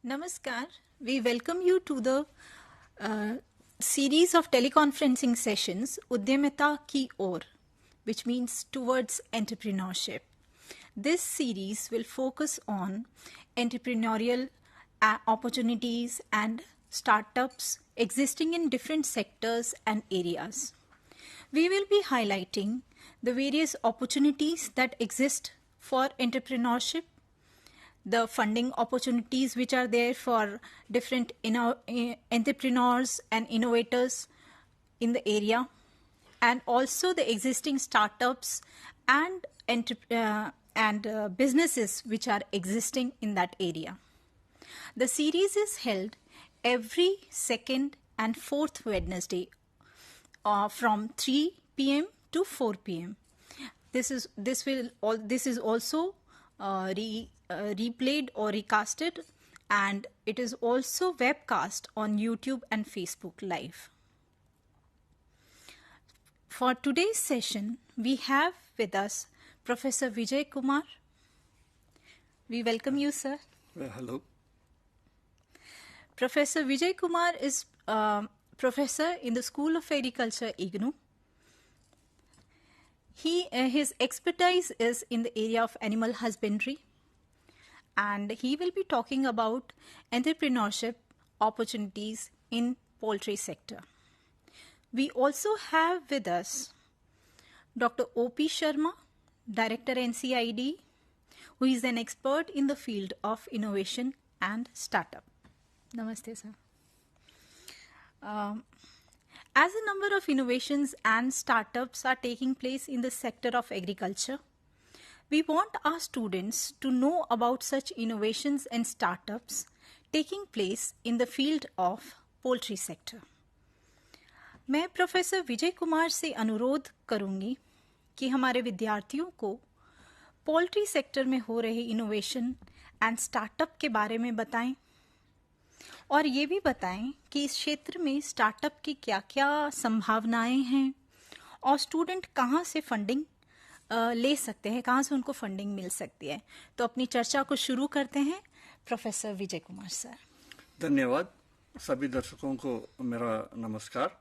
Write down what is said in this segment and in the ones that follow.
Namaskar. We welcome you to the series of teleconferencing sessions Udyamita Ki Or, which means towards entrepreneurship. This series will focus on entrepreneurial opportunities and startups existing in different sectors and areas. We will be highlighting the various opportunities that exist for entrepreneurship, the funding opportunities which are there for different entrepreneurs and innovators in the area, and also the existing startups and businesses which are existing in that area. The series is held every second and fourth Wednesday from 3 p.m. to 4 p.m. This is also replayed or recasted, and it is also webcast on YouTube and Facebook Live. For today's session, we have with us Professor Vijay Kumar. We welcome you, sir. Hello. Professor Vijay Kumar is professor in the School of Agriculture, IGNOU. His expertise is in the area of animal husbandry, and he will be talking about entrepreneurship opportunities in poultry sector. We also have with us Dr. O.P. Sharma, Director NCID, who is an expert in the field of innovation and startup. Namaste, sir. As a number of innovations and startups are taking place in the sector of agriculture, we want our students to know about such innovations and startups taking place in the field of poultry sector. मैं professor Vijay Kumar से अनुरोध करूंगी कि हमारे विद्यार्थियों को poultry sector में हो रहे इनोवेशन एंड स्टार्टअप के बारे में बताएं, और ये भी बताएं कि इस क्षेत्र में स्टार्टअप की क्या-क्या संभावनाएं हैं और स्टूडेंट कहाँ से फंडिंग ले सकते हैं, कहाँ से उनको फंडिंग मिल सकती है. तो अपनी चर्चा को शुरू करते हैं. Professor Vijay Kumar sir. धन्यवाद. सभी दर्शकों को मेरा नमस्कार.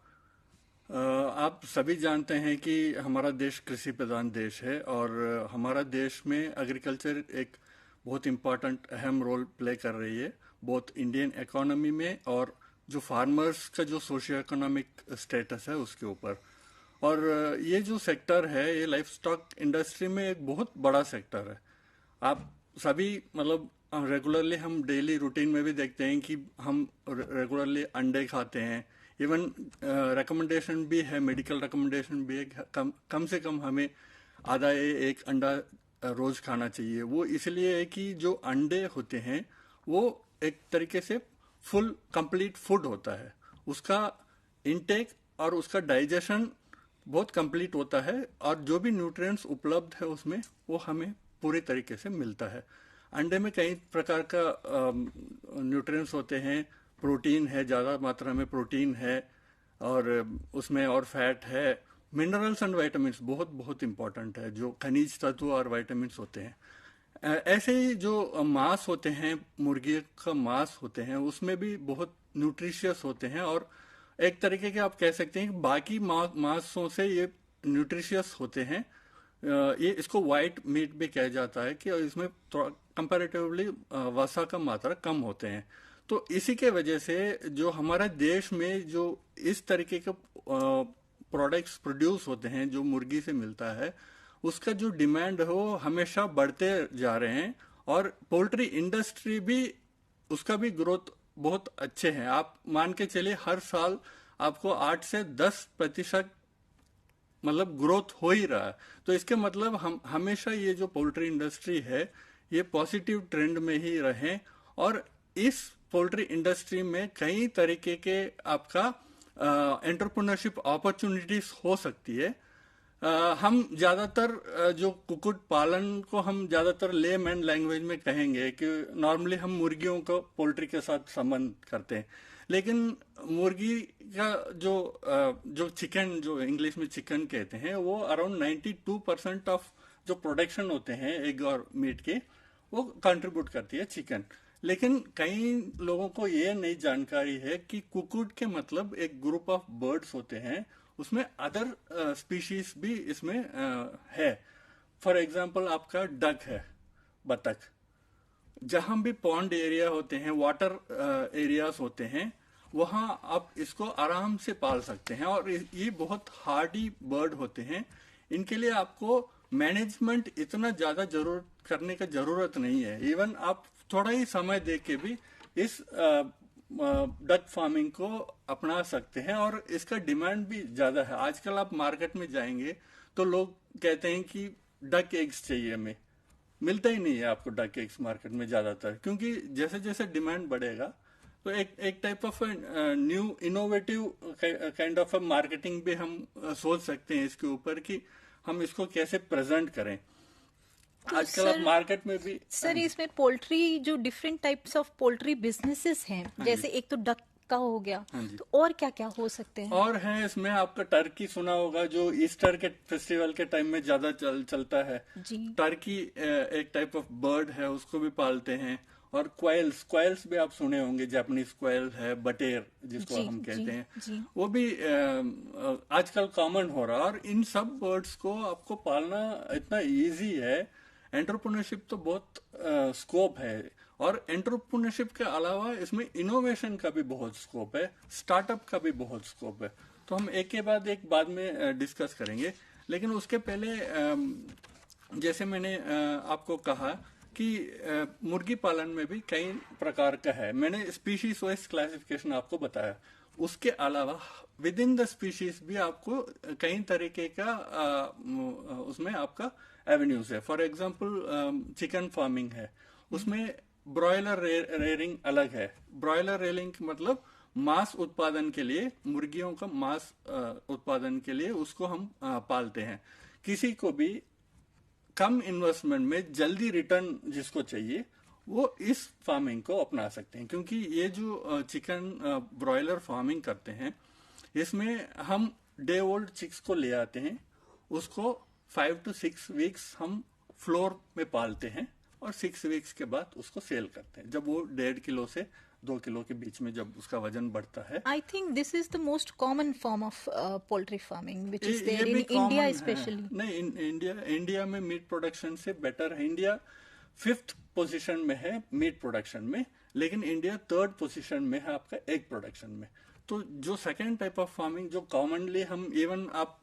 आप सभी जानते हैं कि हमारा देश कृषि प्रधान देश है और हमारा देश में एग्रीकल्चर एक बहुत इम्पोर्टेंट अहम रोल प्ले कर रही है, बहुत इंडियन इकोनॉमी में और जो फार्मर्स का जो सोशियो इकोनॉमिक स्टेटस है उसके ऊपर. और ये जो सेक्टर है ये लाइफ स्टॉक इंडस्ट्री में एक बहुत बड़ा सेक्टर है. आप सभी मतलब रेगुलरली हम डेली रूटीन में भी देखते हैं कि हम रेगुलरली अंडे खाते हैं. इवन रिकमेंडेशन भी है, मेडिकल रिकमेंडेशन भी है, कम से कम हमें आधा एक अंडा रोज खाना चाहिए. वो इसलिए है कि जो अंडे होते हैं वो एक तरीके से फुल कंप्लीट फूड होता है. उसका इनटेक और उसका डाइजेशन बहुत कंप्लीट होता है और जो भी न्यूट्रिएंट्स उपलब्ध है उसमें वो हमें पूरी तरीके से मिलता है. अंडे में कई प्रकार का न्यूट्रिएंट्स होते हैं. प्रोटीन है, ज़्यादा मात्रा में प्रोटीन है और उसमें और फैट है. मिनरल्स एंड वाइटामिन बहुत बहुत इंपॉर्टेंट है, जो खनिज तत्व और वाइटामिन होते हैं. ऐसे ही जो मांस होते हैं, मुर्गी का मांस होते हैं, उसमें भी बहुत न्यूट्रिशियस होते हैं और एक तरीके के आप कह सकते हैं कि बाकी मांसों से ये न्यूट्रिशियस होते हैं. ये इसको वाइट मीट भी कहा जाता है कि इसमें कंपैरेटिवली वसा का मात्रा कम होते हैं. तो इसी के वजह से जो हमारे देश में जो इस तरीके के प्रोडक्ट्स प्रोड्यूस होते हैं जो मुर्गी से मिलता है, उसका जो डिमांड है वो हमेशा बढ़ते जा रहे हैं और पोल्ट्री इंडस्ट्री भी उसका भी ग्रोथ बहुत अच्छे हैं. आप मान के चलिए हर साल आपको 8 से 10% मतलब ग्रोथ हो ही रहा है. तो इसके मतलब हम हमेशा ये जो पोल्ट्री इंडस्ट्री है ये पॉजिटिव ट्रेंड में ही रहें. और इस पोल्ट्री इंडस्ट्री में कई तरीके के आपका एंटरप्रेन्योरशिप अपॉर्चुनिटीज हो सकती है. हम ज्यादातर जो कुक्कुट पालन को हम ज्यादातर लेमैन लैंग्वेज में कहेंगे कि नॉर्मली हम मुर्गियों को पोल्ट्री के साथ संबंध करते हैं, लेकिन मुर्गी का जो चिकन, जो इंग्लिश में चिकन कहते हैं, वो अराउंड 92% ऑफ जो प्रोडक्शन होते हैं एग और मीट के, वो कंट्रीब्यूट करती है चिकन. लेकिन कई लोगों को ये नहीं जानकारी है कि कुकुड के मतलब एक ग्रुप ऑफ बर्ड्स होते हैं, उसमें अदर स्पीशीज भी इसमें है। फॉर एग्जाम्पल आपका डक है, बतख। जहां भी पॉन्ड एरिया होते हैं, वाटर एरियाज होते हैं, वहां आप इसको आराम से पाल सकते हैं। और ये बहुत हार्डी बर्ड होते हैं, इनके लिए आपको मैनेजमेंट इतना ज्यादा जरूरत करने का जरूरत नहीं है। इवन आप थोड़ा ही समय दे के भी इस डक फार्मिंग को अपना सकते हैं, और इसका डिमांड भी ज्यादा है। आजकल आप मार्केट में जाएंगे तो लोग कहते हैं कि डक एग्स चाहिए हमें। मिलता ही नहीं है आपको डक एग्स मार्केट में ज्यादातर, क्योंकि जैसे जैसे डिमांड बढ़ेगा तो एक type of new innovative kind of marketing भी हम सोच सकते हैं इसके ऊपर कि हम इसको कैसे प्रेजेंट करें। तो आजकल आप सर मार्केट में भी सर इसमें पोल्ट्री जो different types of poultry businesses हैं, जैसे एक तो डक का हो गया, हाँ जी, तो और क्या क्या हो सकते हैं? और है इसमें आपका टर्की सुना होगा, जो ईस्टर के फेस्टिवल के टाइम में ज्यादा चलता है। जी टर्की एक टाइप ऑफ बर्ड है, उसको भी पालते हैं। और क्वाइल्स क्वाइल्स भी आप सुने होंगे, जापानीज क्वाइल है, बटेर जिसको जी हम जी कहते हैं, जी। वो भी आजकल कॉमन हो रहा है। और इन सब बर्ड्स को आपको पालना इतना इजी है। एंटरप्रेन्योरशिप तो बहुत स्कोप है, और एंटरप्रेन्योरशिप के अलावा इसमें इनोवेशन का भी बहुत स्कोप है, स्टार्टअप का भी बहुत स्कोप है। तो हम एक के बाद एक बाद में डिस्कस करेंगे। लेकिन उसके पहले जैसे मैंने आपको कहा कि मुर्गी पालन में भी कई प्रकार का है। मैंने स्पीशीज वाइज क्लासिफिकेशन आपको बताया। उसके अलावा विद इन द स्पीशीज भी आपको कई तरीके का उसमें आपका एवेन्यूज है। फॉर एग्जांपल चिकन फार्मिंग है, उसमें ब्रॉयलर रेयरिंग अलग है। ब्रॉयलर रेयरिंग मतलब मांस उत्पादन के लिए, मुर्गियों का मांस उत्पादन के लिए उसको हम पालते हैं। किसी को भी कम इन्वेस्टमेंट में जल्दी रिटर्न जिसको चाहिए, वो इस फार्मिंग को अपना सकते हैं। क्योंकि ये जो चिकन ब्रॉयलर फार्मिंग करते हैं, इसमें हम डे ओल्ड चिक्स को ले आते हैं, उसको 5 to 6 वीक्स हम फ्लोर में पालते हैं, और 6 वीक्स के बाद उसको सेल करते हैं। जब वो 1.5 किलो से 2 किलो के बीच में जब उसका वजन बढ़ता है। I think this is the most common form of poultry farming which is ये देयर इन भी इंडिया कॉमन स्पेशली। है। नहीं, इंडिया में मीट प्रोडक्शन से बेटर है। इंडिया 5th पोजीशन में है मीट प्रोडक्शन में, लेकिन इंडिया 3rd पोजीशन में है आपका एग प्रोडक्शन में। तो जो सेकेंड टाइप ऑफ फार्मिंग जो कॉमनली हम इवन आप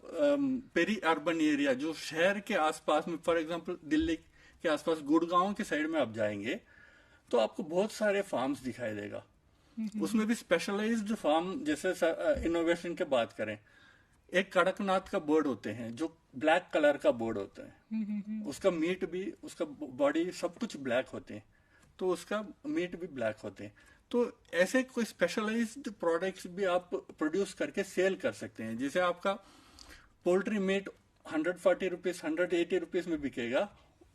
पेरी अर्बन एरिया, जो शहर के आसपास में, फॉर एग्जांपल दिल्ली के आसपास गुड़गांव के साइड में आप जाएंगे तो आपको बहुत सारे फार्म्स दिखाई देगा। उसमें भी स्पेशलाइज्ड फार्म, जैसे इनोवेशन के बात करें, एक कड़कनाथ का बर्ड होते हैं जो ब्लैक कलर का बर्ड होता है। उसका मीट भी, उसका बॉडी सब कुछ ब्लैक होते हैं, तो उसका मीट भी ब्लैक होते हैं। तो ऐसे कोई स्पेशलाइज्ड प्रोडक्ट्स भी आप प्रोड्यूस करके सेल कर सकते हैं। जैसे आपका पोल्ट्री मीट 140 रुपीज 180 रुपीज में बिकेगा,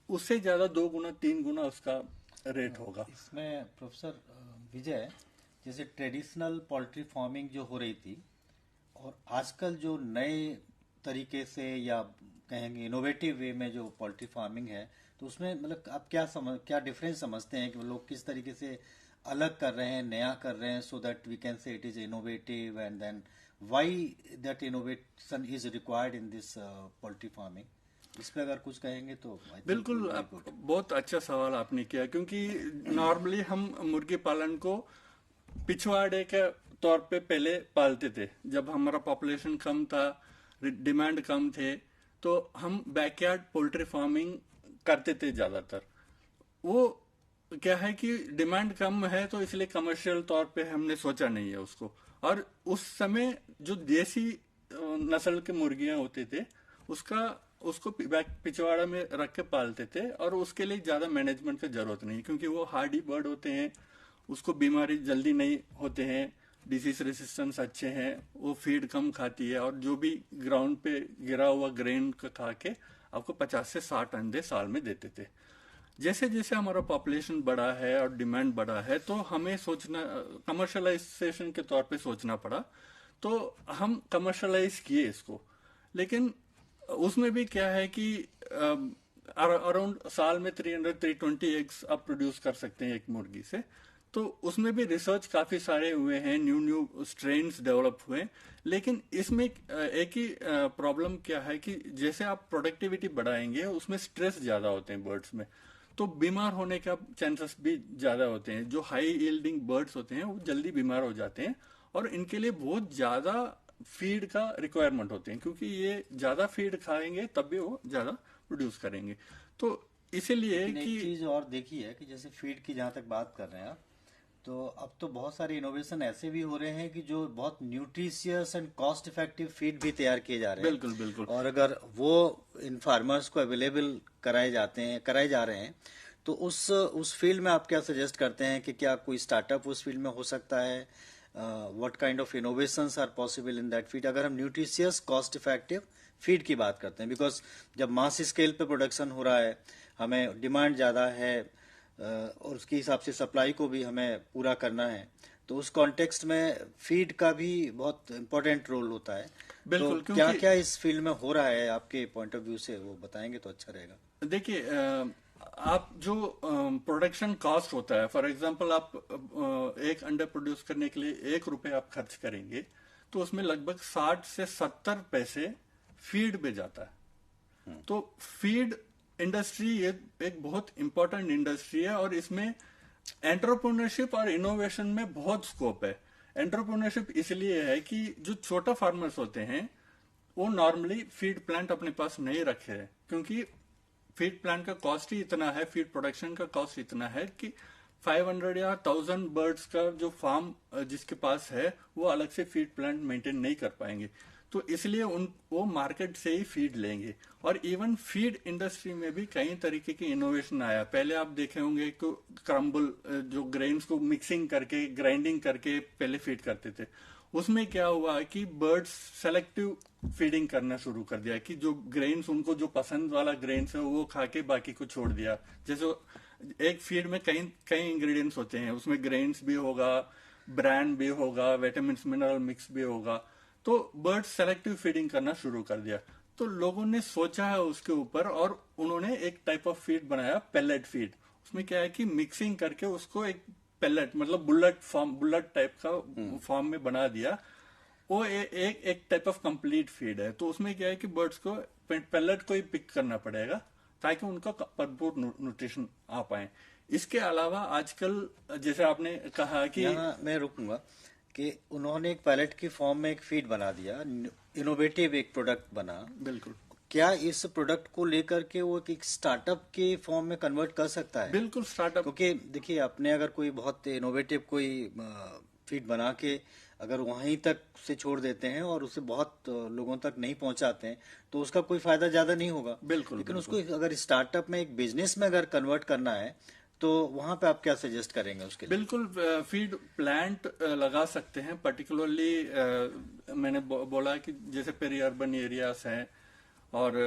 उससे ज्यादा 2 गुना 3 गुना उसका रेट होगा। इसमें प्रोफेसर विजय, जैसे ट्रेडिशनल पोल्ट्री फार्मिंग जो हो रही थी, और आजकल जो नए तरीके से या कहेंगे इनोवेटिव वे में जो पोल्ट्री फार्मिंग है, तो उसमें मतलब आप क्या डिफरेंस समझते हैं कि लोग किस तरीके से अलग कर रहे हैं, नया कर रहे हैं, so that we can say it is innovative, and then why that innovation is required in this poultry farming? इस पे अगर कुछ कहेंगे तो बिल्कुल। बहुत अच्छा सवाल आपने किया, क्योंकि नॉर्मली हम मुर्गी पालन को पिछवाड़े के तौर पे पहले पालते थे। जब हमारा पॉपुलेशन कम था, डिमांड कम थे, तो हम बैकयार्ड पोल्ट्री फार्मिंग करते थे ज्यादातर। वो क्या है कि डिमांड कम है, तो इसलिए कमर्शियल तौर पे हमने सोचा नहीं है उसको। और उस समय जो देसी नस्ल के मुर्गियां होते थे, उसको पिछवाड़ा में रख के पालते थे, और उसके लिए ज्यादा मैनेजमेंट की जरूरत नहीं, क्योंकि वो हार्डी बर्ड होते हैं, उसको बीमारी जल्दी नहीं होते हैं, डिसीज रेसिस्टेंस अच्छे हैं, वो फीड कम खाती है, और जो भी ग्राउंड पे गिरा हुआ ग्रेन का खा के आपको 50 से 60 अंडे साल में देते थे। जैसे जैसे हमारा पॉपुलेशन बढ़ा है और डिमांड बढ़ा है, तो हमें सोचना, कमर्शलाइजेशन के तौर पे सोचना पड़ा। तो हम कमर्शलाइज किए इसको। लेकिन उसमें भी क्या है कि अराउंड साल में 320 एग्स आप प्रोड्यूस कर सकते हैं एक मुर्गी से। तो उसमें भी रिसर्च काफी सारे हुए हैं, न्यू स्ट्रेन्स डेवलप हुए। लेकिन इसमें एक ही प्रॉब्लम क्या है कि जैसे आप प्रोडक्टिविटी बढ़ाएंगे उसमें स्ट्रेस ज्यादा होते हैं बर्ड्स में, तो बीमार होने का चांसेस भी ज्यादा होते हैं। जो हाई यील्डिंग बर्ड्स होते हैं वो जल्दी बीमार हो जाते हैं और इनके लिए बहुत ज्यादा फीड का रिक्वायरमेंट होते हैं, क्योंकि ये ज्यादा फीड खाएंगे तब भी वो ज्यादा प्रोड्यूस करेंगे। तो इसीलिए लेकिन कि एक चीज और देखी है कि जैसे फीड की जहां तक बात कर रहे हैं आप, तो अब तो बहुत सारे इनोवेशन ऐसे भी हो रहे हैं कि जो बहुत nutritious and cost effective feed भी तैयार किए जा रहे हैं। बिल्कुल बिल्कुल। और अगर वो इन फार्मर्स को अवेलेबल कराए जा रहे हैं, तो उस फील्ड में आप क्या सजेस्ट करते हैं कि क्या कोई स्टार्टअप उस फील्ड में हो सकता है? What kind of innovations are possible in that feed, अगर हम न्यूट्रिशियस कॉस्ट इफेक्टिव फीड की बात करते हैं? बिकॉज जब मास स्केल पे प्रोडक्शन हो रहा है, हमें डिमांड ज़्यादा है और उसके हिसाब से सप्लाई को भी हमें पूरा करना है, तो उस कॉन्टेक्स्ट में फीड का भी बहुत इम्पोर्टेंट रोल होता है। बिल्कुल, तो क्या क्या इस फील्ड में हो रहा है आपके पॉइंट ऑफ व्यू से, वो बताएंगे तो अच्छा रहेगा। देखिए, आप जो प्रोडक्शन कॉस्ट होता है, फॉर एग्जांपल आप एक अंडा प्रोड्यूस करने के लिए 1 रुपए आप खर्च करेंगे, तो उसमें लगभग 60 से 70 पैसे फीड में जाता है। तो फीड इंडस्ट्री ये एक बहुत इंपॉर्टेंट इंडस्ट्री है और इसमें एंटरप्रेन्योरशिप और इनोवेशन में बहुत स्कोप है। एंटरप्रेन्योरशिप इसलिए है कि जो छोटा फार्मर्स होते हैं वो नॉर्मली फीड प्लांट अपने पास नहीं रखे हैं, क्योंकि फीड प्लांट का कॉस्ट ही इतना है, फीड प्रोडक्शन का कॉस्ट इतना है कि 500 या 1000 बर्ड्स का जो फार्म जिसके पास है वो अलग से फीड प्लांट मेंटेन नहीं कर पाएंगे। तो इसलिए वो मार्केट से ही फीड लेंगे। और इवन फीड इंडस्ट्री में भी कई तरीके की इनोवेशन आया। पहले आप देखे होंगे कि क्रम्बल, जो ग्रेन्स को मिक्सिंग करके ग्राइंडिंग करके पहले फीड करते थे। उसमें क्या हुआ कि बर्ड्स सेलेक्टिव फीडिंग करना शुरू कर दिया कि जो ग्रेन्स उनको जो पसंद वाला ग्रेन्स है वो खा के बाकी को छोड़ दिया। जैसे एक फीड में कई कई इंग्रेडिएंट्स होते हैं, उसमें ग्रेन्स भी होगा, ब्रांड भी होगा, विटामिन मिनरल मिक्स भी होगा। तो बर्ड्स सेलेक्टिव फीडिंग करना शुरू कर दिया। तो लोगों ने सोचा है उसके ऊपर और उन्होंने एक टाइप ऑफ फीड बनाया, पेलेट फीड। उसमें क्या है कि मिक्सिंग करके उसको एक पेलेट मतलब बुलेट टाइप का फॉर्म में बना दिया। वो एक टाइप ऑफ कंप्लीट फीड है। तो उसमें क्या है कि बर्ड्स को पेलेट को ही पिक करना पड़ेगा ताकि उनका भरपूर न्यूट्रिशन आ पाए। इसके अलावा आजकल जैसे आपने कहा कि यहाँ मैं रुकूंगा कि उन्होंने एक पैलेट की फॉर्म में एक फीड बना दिया, इनोवेटिव एक प्रोडक्ट बना। बिल्कुल, क्या इस प्रोडक्ट को लेकर के वो एक स्टार्टअप के फॉर्म में कन्वर्ट कर सकता है? बिल्कुल स्टार्टअप। क्योंकि देखिए, आपने अगर कोई बहुत इनोवेटिव कोई फीड बना के अगर वहीं तक से छोड़ देते हैं और उसे बहुत लोगों तक नहीं पहुंचाते हैं तो उसका कोई फायदा ज्यादा नहीं होगा। बिल्कुल, लेकिन बिल्कुल। उसको अगर स्टार्टअप में एक बिजनेस में अगर कन्वर्ट करना है तो वहां पे आप क्या सजेस्ट करेंगे उसके लिए? बिल्कुल, फीड प्लांट लगा सकते हैं। पर्टिकुलरली मैंने बोला कि जैसे पेरी अर्बन एरियाज हैं और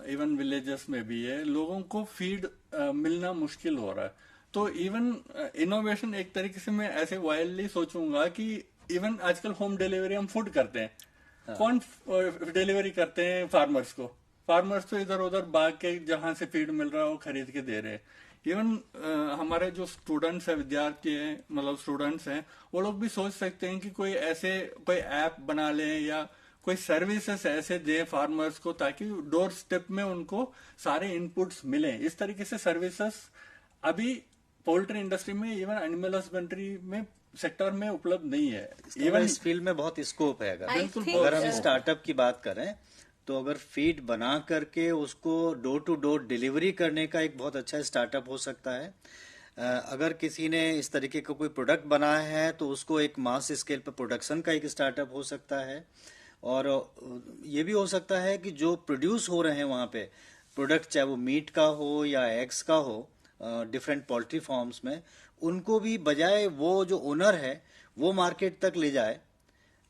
इवन विलेजेस में भी है, लोगों को फीड मिलना मुश्किल हो रहा है। तो इवन इनोवेशन एक तरीके से मैं ऐसे वाइल्डली सोचूंगा कि इवन आजकल होम डिलीवरी हम फूड करते हैं। हाँ। कौन डिलीवरी करते हैं? फार्मर्स को। फार्मर्स तो इधर उधर भाग के जहां से फीड मिल रहा है वो खरीद के दे रहे हैं। इवन हमारे जो स्टूडेंट्स हैं, विद्यार्थी हैं, मतलब स्टूडेंट्स हैं, वो लोग भी सोच सकते हैं कि कोई ऐप बना लें या कोई सर्विसेज ऐसे दें फार्मर्स को ताकि डोर स्टेप में उनको सारे इनपुट्स मिलें। इस तरीके से सर्विसेज अभी पोल्ट्री इंडस्ट्री में, इवन एनिमल हस्बेंड्री में सेक्टर में उपलब्ध नहीं है। इवन इस फील्ड में बहुत स्कोप है। अगर हम स्टार्टअप की बात करें तो अगर फीड बना करके उसको डोर टू डोर डिलीवरी करने का एक बहुत अच्छा स्टार्टअप हो सकता है। अगर किसी ने इस तरीके का कोई प्रोडक्ट बनाया है तो उसको एक मास स्केल पर प्रोडक्शन का एक स्टार्टअप हो सकता है। और ये भी हो सकता है कि जो प्रोड्यूस हो रहे हैं वहाँ पे प्रोडक्ट, चाहे वो मीट का हो या एग्स का हो, डिफरेंट पोल्ट्री फार्म्स में, उनको भी बजाय वो जो ओनर है वो मार्केट तक ले जाए।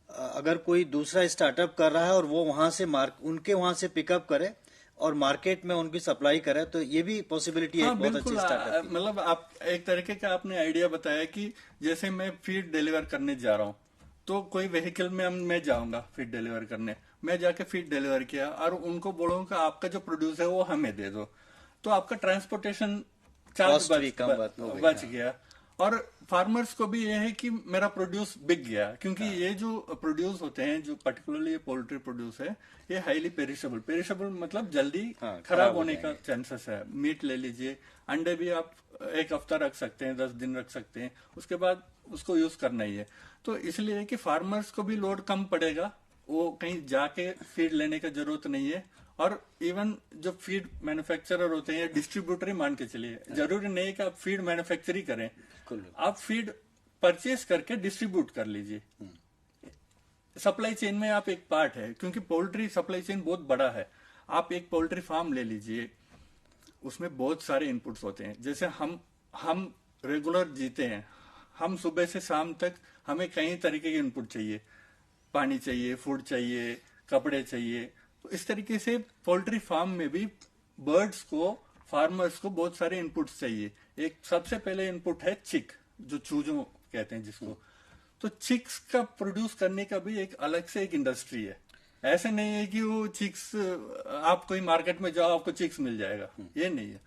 अगर कोई दूसरा स्टार्टअप कर रहा है और वो वहां से उनके वहां से पिकअप करे और मार्केट में उनकी सप्लाई करे, तो ये भी पॉसिबिलिटी है। हाँ, बहुत अच्छी स्टार्टअप की। मतलब आप एक तरीके का आपने आइडिया बताया कि जैसे मैं फीड डिलीवर करने जा रहा हूँ तो कोई व्हीकल में मैं जाऊंगा फीड डिलीवर करने, मैं जाके फीड डिलीवर किया और उनको बोलूंगा आपका जो प्रोड्यूस है वो हमें दे दो। तो आपका ट्रांसपोर्टेशन चार्ज Cost भी कम बच गया। और फार्मर्स को भी ये है कि मेरा प्रोड्यूस बिक गया, क्योंकि ये जो प्रोड्यूस होते हैं, जो पर्टिकुलरली ये पोल्ट्री प्रोड्यूस है, ये हाईली पेरिशेबल, पेरिशेबल मतलब जल्दी खराब होने का चांसेस है। मीट ले लीजिए, अंडे भी आप 1 हफ्ता रख सकते हैं, 10 दिन रख सकते हैं, उसके बाद उसको यूज करना ही है। तो इसलिए कि फार्मर्स को भी लोड कम पड़ेगा, वो कहीं जाके फीड लेने का जरूरत नहीं है। और इवन जो फीड मैन्युफैक्चरर होते हैं, डिस्ट्रीब्यूटर ही मान के चलिए, जरूरी नहीं है कि आप फीड मैन्युफैक्चर ही करें, आप फीड परचेज करके डिस्ट्रीब्यूट कर लीजिए। सप्लाई चेन में आप एक पार्ट है, क्योंकि पोल्ट्री सप्लाई चेन बहुत बड़ा है। आप एक पोल्ट्री फार्म ले लीजिए, उसमें बहुत सारे इनपुट्स होते हैं। जैसे हम रेगुलर जीते हैं, हम सुबह से शाम तक हमें कई तरीके के इनपुट चाहिए, पानी चाहिए, फूड चाहिए, कपड़े चाहिए। तो इस तरीके से पोल्ट्री फार्म में भी बर्ड्स को, फार्मर्स को बहुत सारे इनपुट्स चाहिए। एक सबसे पहले इनपुट है चिक, जो चूजों कहते हैं जिसको। तो चिक्स का प्रोड्यूस करने का भी एक अलग से एक इंडस्ट्री है। ऐसे नहीं है कि वो चिक्स आप कोई मार्केट में जाओ आपको चिक्स मिल जाएगा, ये नहीं है।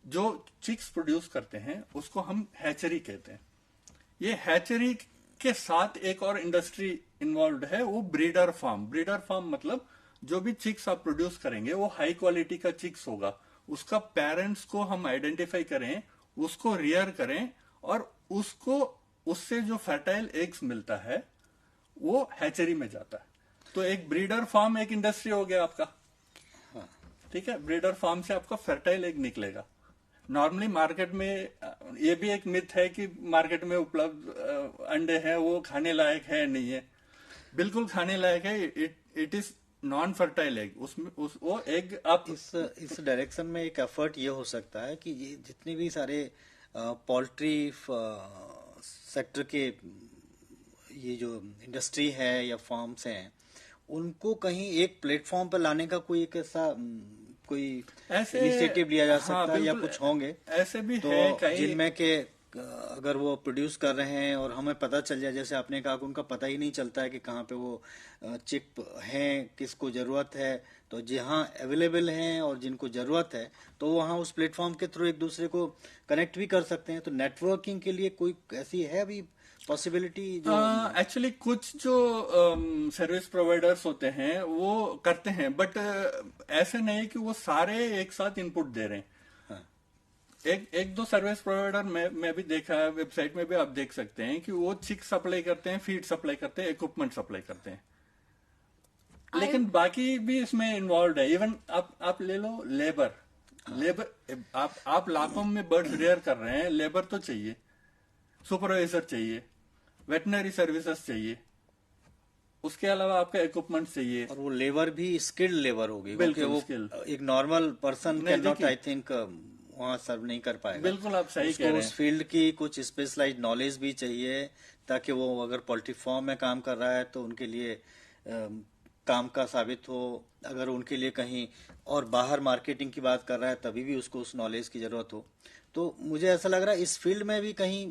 जो चिक्स प्रोड्यूस करते हैं उसको हम हैचरी कहते हैं। ये हैचरी के साथ एक और इंडस्ट्री इन्वॉल्व है, वो ब्रीडर फार्म। ब्रीडर फार्म मतलब जो भी चिक्स आप प्रोड्यूस करेंगे वो हाई क्वालिटी का चिक्स होगा, उसका पेरेंट्स को हम आइडेंटिफाई करें, उसको रियर करें, और उससे जो फर्टाइल एग्स मिलता है वो हैचरी में जाता है। तो एक ब्रीडर फार्म एक इंडस्ट्री हो गया आपका, ठीक है। ब्रीडर फार्म से आपका फर्टाइल एग निकलेगा। नॉर्मली मार्केट में ये भी एक मिथ है कि मार्केट में उपलब्ध अंडे हैं वो खाने लायक है, नहीं है। बिल्कुल खाने लायक है। It is non fertile egg. उसमें वो एग आप इस डायरेक्शन में एक एफर्ट ये हो सकता है कि ये जितने भी सारे पोल्ट्री सेक्टर के ये जो इंडस्ट्री है या फार्म्स हैं, उनको कहीं एक प्लेटफॉर्म पर लाने का कोई एक ऐसा कोई इनिशिएटिव लिया जा सकता है, या कुछ होंगे ऐसे भी तो है कहीं, जिनमें के अगर वो प्रोड्यूस कर रहे हैं और हमें पता चल जाए, जैसे आपने कहा कि उनका पता ही नहीं चलता है कि कहाँ पे वो चिप हैं, किसको जरूरत है, तो जहाँ अवेलेबल हैं और जिनको जरूरत है तो वहाँ उस प्लेटफॉर्म के थ्रू एक दूसरे को कनेक्ट भी कर सकते हैं। तो नेटवर्किंग के लिए कोई ऐसी है अभी पॉसिबिलिटी? जो एक्चुअली कुछ जो सर्विस प्रोवाइडर्स होते हैं वो करते हैं, बट ऐसे नहीं कि वो सारे एक साथ इनपुट दे रहे हैं। एक दो सर्विस प्रोवाइडर मैं भी देखा है, वेबसाइट में भी आप देख सकते हैं कि वो चिक सप्लाई करते हैं, फीड सप्लाई करते हैं, इक्विपमेंट सप्लाई करते हैं, लेकिन बाकी भी इसमें इन्वॉल्व है। इवन आप ले लो लेबर आप लाखों में बर्ड्स रेयर कर रहे हैं, लेबर तो चाहिए, सुपरवाइजर चाहिए, वेटनरी सर्विसेज चाहिए, उसके अलावा आपका इक्विपमेंट चाहिए, और वो लेबर भी स्किल्ड लेबर होगी, बिल्कुल वो skilled। एक नॉर्मल पर्सन नहीं, कैन नॉट, देखिए, आई थिंक, वहाँ सर्व नहीं कर पाएगा। बिल्कुल आप सही कह उसको रहे उस हैं। फील्ड की कुछ स्पेशलाइज्ड नॉलेज भी चाहिए, ताकि वो अगर पोल्ट्री फार्म में काम कर रहा है तो उनके लिए काम का साबित हो। अगर उनके लिए कहीं और बाहर मार्केटिंग की बात कर रहा है तभी भी उसको उस नॉलेज की जरूरत हो। तो मुझे ऐसा लग रहा है इस फील्ड में भी कहीं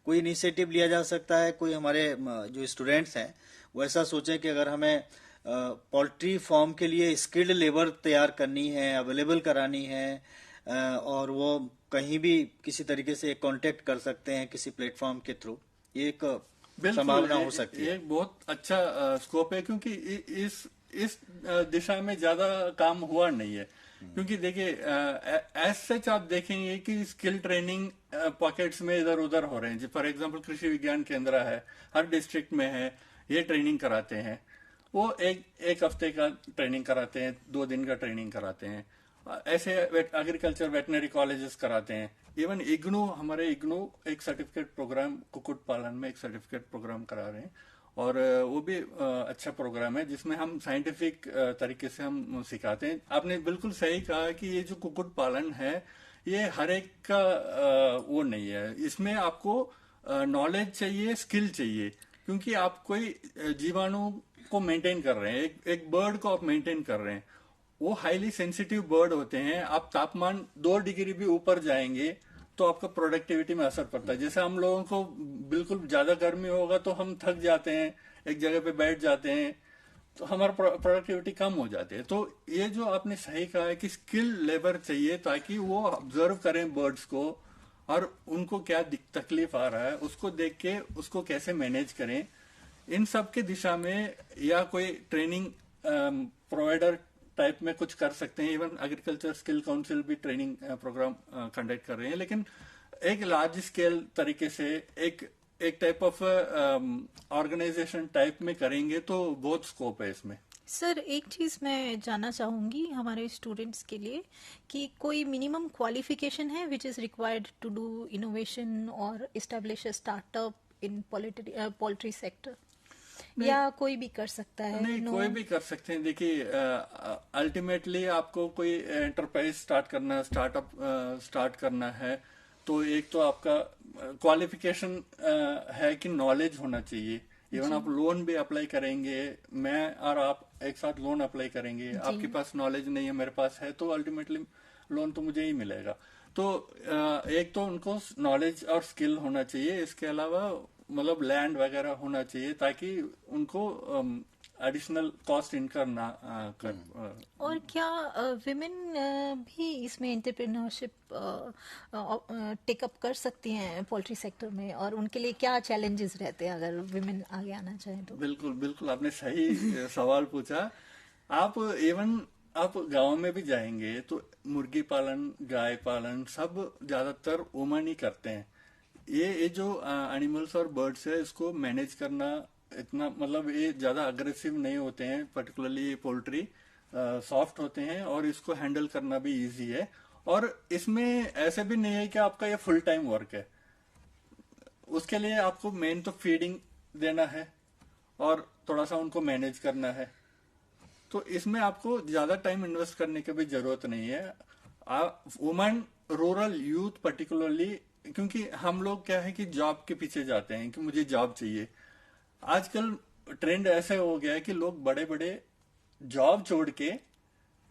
कोई इनिशिएटिव लिया जा सकता है। कोई हमारे जो स्टूडेंट्स हैं वो ऐसा सोचें कि अगर हमें पोल्ट्री फार्म के लिए स्किल्ड लेबर तैयार करनी है, अवेलेबल करानी है, और वो कहीं भी किसी तरीके से कांटेक्ट कर सकते हैं किसी प्लेटफॉर्म के थ्रू, ये एक संभावना हो सकती है। एक बहुत अच्छा स्कोप है, क्योंकि इस दिशा में ज्यादा काम हुआ नहीं है। क्योंकि देखिए एज सच आप देखेंगे कि स्किल ट्रेनिंग पॉकेट्स में इधर उधर हो रहे हैं। फॉर एग्जांपल कृषि विज्ञान केंद्र है, हर डिस्ट्रिक्ट में है, ये ट्रेनिंग कराते हैं। वो एक हफ्ते का ट्रेनिंग कराते हैं, 2 दिन का ट्रेनिंग कराते हैं। ऐसे एग्रीकल्चर वेटनरी कॉलेजेस कराते हैं। इवन हमारे इग्नू एक सर्टिफिकेट प्रोग्राम, कुक्कुट पालन में एक सर्टिफिकेट प्रोग्राम करा रहे हैं, और वो भी अच्छा प्रोग्राम है जिसमें हम साइंटिफिक तरीके से हम सिखाते हैं। आपने बिल्कुल सही कहा कि ये जो कुक्कुट पालन है ये हर एक का वो नहीं है, इसमें आपको नॉलेज चाहिए, स्किल चाहिए, क्योंकि आप कोई जीवाणु को मेंटेन कर रहे हैं, एक बर्ड को आप मेंटेन कर रहे हैं। वो हाईली सेंसिटिव बर्ड होते हैं। आप तापमान 2 डिग्री भी ऊपर जाएंगे तो आपका प्रोडक्टिविटी में असर पड़ता है। जैसे हम लोगों को बिल्कुल ज्यादा गर्मी होगा तो हम थक जाते हैं, एक जगह पे बैठ जाते हैं, तो हमारा प्रोडक्टिविटी कम हो जाती है। तो ये जो आपने सही कहा है कि स्किल लेबर चाहिए ताकि वो ऑब्जर्व करें बर्ड्स को और उनको क्या तकलीफ आ रहा है, उसको देख के उसको कैसे मैनेज करें, इन सब के दिशा में या कोई ट्रेनिंग प्रोवाइडर टाइप में कुछ कर सकते हैं। इवन एग्रीकल्चर स्किल काउंसिल भी ट्रेनिंग प्रोग्राम कंडक्ट कर रहे हैं, लेकिन एक लार्ज स्केल तरीके से एक टाइप ऑफ ऑर्गेनाइजेशन टाइप में करेंगे तो बहुत स्कोप है इसमें। सर, एक चीज़ मैं जानना चाहूँगी हमारे स्टूडेंट्स के लिए कि कोई मिनिमम क्वालिफिकेशन है which is required to do innovation और establish a startup in poultry sector, या कोई भी कर सकता है? नहीं, कोई भी कर सकते हैं। देखिए, अल्टीमेटली आपको कोई एंटरप्राइज स्टार्ट करना है तो एक तो आपका क्वालिफिकेशन है कि नॉलेज होना चाहिए। इवन आप लोन भी अप्लाई करेंगे, मैं और आप एक साथ लोन अप्लाई करेंगे, आपके पास नॉलेज नहीं है, मेरे पास है, तो अल्टीमेटली लोन तो मुझे ही मिलेगा। तो एक तो उनको नॉलेज और स्किल होना चाहिए, इसके अलावा मतलब लैंड वगैरह होना चाहिए ताकि उनको एडिशनल कॉस्ट इनकर ना कर। और क्या विमेन भी इसमें एंटरप्रेन्योरशिप टेकअप कर सकती हैं पोल्ट्री सेक्टर में, और उनके लिए क्या चैलेंजेस रहते हैं अगर विमेन आगे आना चाहें तो? बिल्कुल बिल्कुल, आपने सही सवाल पूछा। आप आप गांव में भी जाएंगे तो मुर्गी पालन, गाय पालन सब ज्यादातर वुमन ही करते हैं। ये जो एनिमल्स और बर्ड्स है, इसको मैनेज करना इतना मतलब ये ज्यादा अग्रेसिव नहीं होते हैं, पर्टिकुलरली पोल्ट्री सॉफ्ट होते हैं और इसको हैंडल करना भी इजी है। और इसमें ऐसे भी नहीं है कि आपका ये फुल टाइम वर्क है। उसके लिए आपको मेन तो फीडिंग देना है और थोड़ा सा उनको मैनेज करना है, तो इसमें आपको ज्यादा टाइम इन्वेस्ट करने की भी जरूरत नहीं है। वुमेन, रूरल यूथ पर्टिकुलरली, क्योंकि हम लोग क्या है कि जॉब के पीछे जाते हैं कि मुझे जॉब चाहिए। आजकल ट्रेंड ऐसे हो गया है कि लोग बड़े बड़े जॉब छोड़ के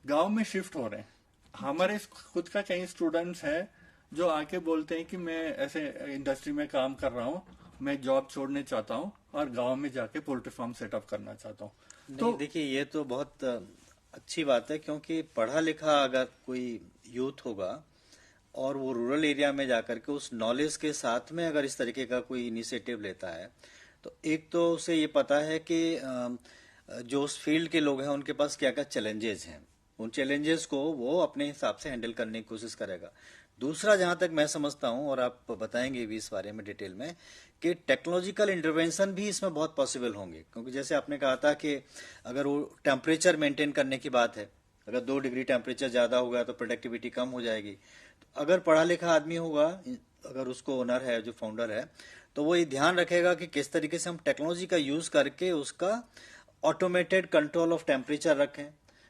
गांव में शिफ्ट हो रहे हैं। हमारे खुद का कई स्टूडेंट्स हैं जो आके बोलते हैं कि मैं ऐसे इंडस्ट्री में काम कर रहा हूँ, मैं जॉब छोड़ने चाहता हूँ और गांव में जाके पोल्ट्री फार्म सेटअप करना चाहता हूँ। तो देखिए, ये तो बहुत अच्छी बात है, क्योंकि पढ़ा लिखा अगर कोई यूथ होगा और वो रूरल एरिया में जाकर के उस नॉलेज के साथ में अगर इस तरीके का कोई इनिशिएटिव लेता है, तो एक तो उसे ये पता है कि जो उस फील्ड के लोग हैं उनके पास क्या क्या चैलेंजेस हैं, उन चैलेंजेस को वो अपने हिसाब से हैंडल करने की कोशिश करेगा। दूसरा, जहां तक मैं समझता हूं, और आप बताएंगे भी इस बारे में डिटेल में, कि टेक्नोलॉजिकल इंटरवेंशन भी इसमें बहुत पॉसिबल होंगे। क्योंकि जैसे आपने कहा था कि अगर वो टेम्परेचर मेंटेन करने की बात है, अगर 2 डिग्री टेम्परेचर ज्यादा होगा तो प्रोडक्टिविटी कम हो जाएगी। तो अगर पढ़ा लिखा आदमी होगा, अगर उसको ओनर है, जो फाउंडर है, तो वो ये ध्यान रखेगा कि किस तरीके से हम टेक्नोलॉजी का यूज करके उसका ऑटोमेटेड कंट्रोल ऑफ टेम्परेचर रखें,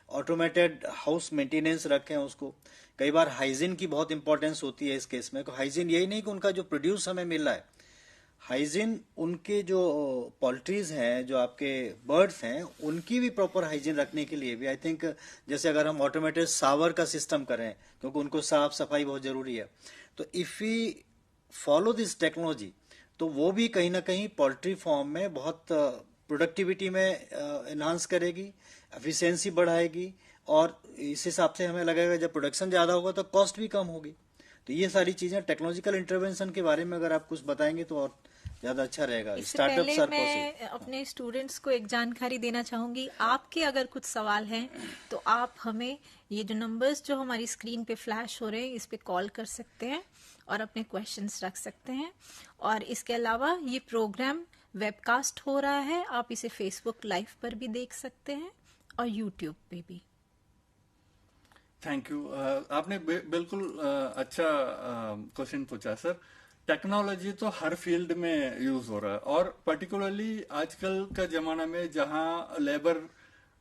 ऑटोमेटेड हाउस मेंटेनेंस रखें उसको। कई बार हाइजीन की बहुत इंपॉर्टेंस होती है इस केस में। हाइजीन यही नहीं कि उनका जो प्रोड्यूस हमें मिल रहा है, हाइजीन उनके जो पोल्ट्रीज हैं, जो आपके बर्ड्स हैं, उनकी भी प्रॉपर हाइजीन रखने के लिए भी आई थिंक, जैसे अगर हम ऑटोमेटेड शावर का सिस्टम करें, क्योंकि उनको साफ सफाई बहुत जरूरी है, तो if we follow this technology, तो वो भी कहीं ना कहीं पोल्ट्री फार्म में बहुत प्रोडक्टिविटी में एनहांस करेगी, एफिशिएंसी बढ़ाएगी, और इस हिसाब से हमें लगेगा जब प्रोडक्शन ज्यादा होगा तो कॉस्ट भी कम होगी। तो ये सारी चीजें, टेक्नोलॉजिकल इंटरवेंशन के बारे में अगर आप कुछ बताएंगे तो और ज्यादा अच्छा रहेगा। इससे पहले मैं अपने स्टूडेंट्स को एक जानकारी देना चाहूंगी। आपके अगर कुछ सवाल हैं तो आप हमें ये जो नंबर्स जो हमारी स्क्रीन पे फ्लैश हो रहे हैं, इस पे कॉल कर सकते हैं और अपने क्वेश्चंस रख सकते हैं। और इसके अलावा ये प्रोग्राम वेबकास्ट हो रहा है, आप इसे फेसबुक लाइव पर भी देख सकते हैं और यूट्यूब पे भी। Thank you. आपने बिल्कुल अच्छा क्वेश्चन पूछा सर। टेक्नोलॉजी तो हर फील्ड में यूज हो रहा है, और पर्टिकुलरली आजकल का जमाना में जहां लेबर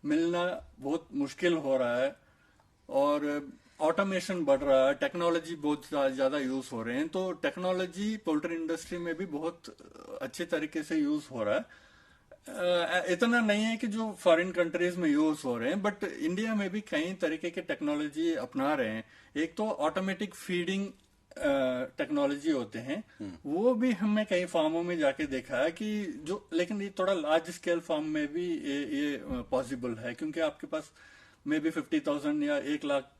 मिलना बहुत मुश्किल हो रहा है और ऑटोमेशन बढ़ रहा है, टेक्नोलॉजी बहुत ज्यादा यूज हो रहे हैं, तो टेक्नोलॉजी पोल्ट्री इंडस्ट्री में भी बहुत अच्छे तरीके से यूज हो रहा है। इतना नहीं है कि जो फॉरेन कंट्रीज में यूज हो रहे हैं, बट इंडिया में भी कई तरीके के टेक्नोलॉजी अपना रहे हैं। एक तो ऑटोमेटिक फीडिंग टेक्नोलॉजी होते हैं वो भी हमने कई फार्मों में जाके देखा है कि जो, लेकिन ये थोड़ा लार्ज स्केल फार्म में भी ये पॉसिबल है, क्योंकि आपके पास मे बी 50,000 या 1 लाख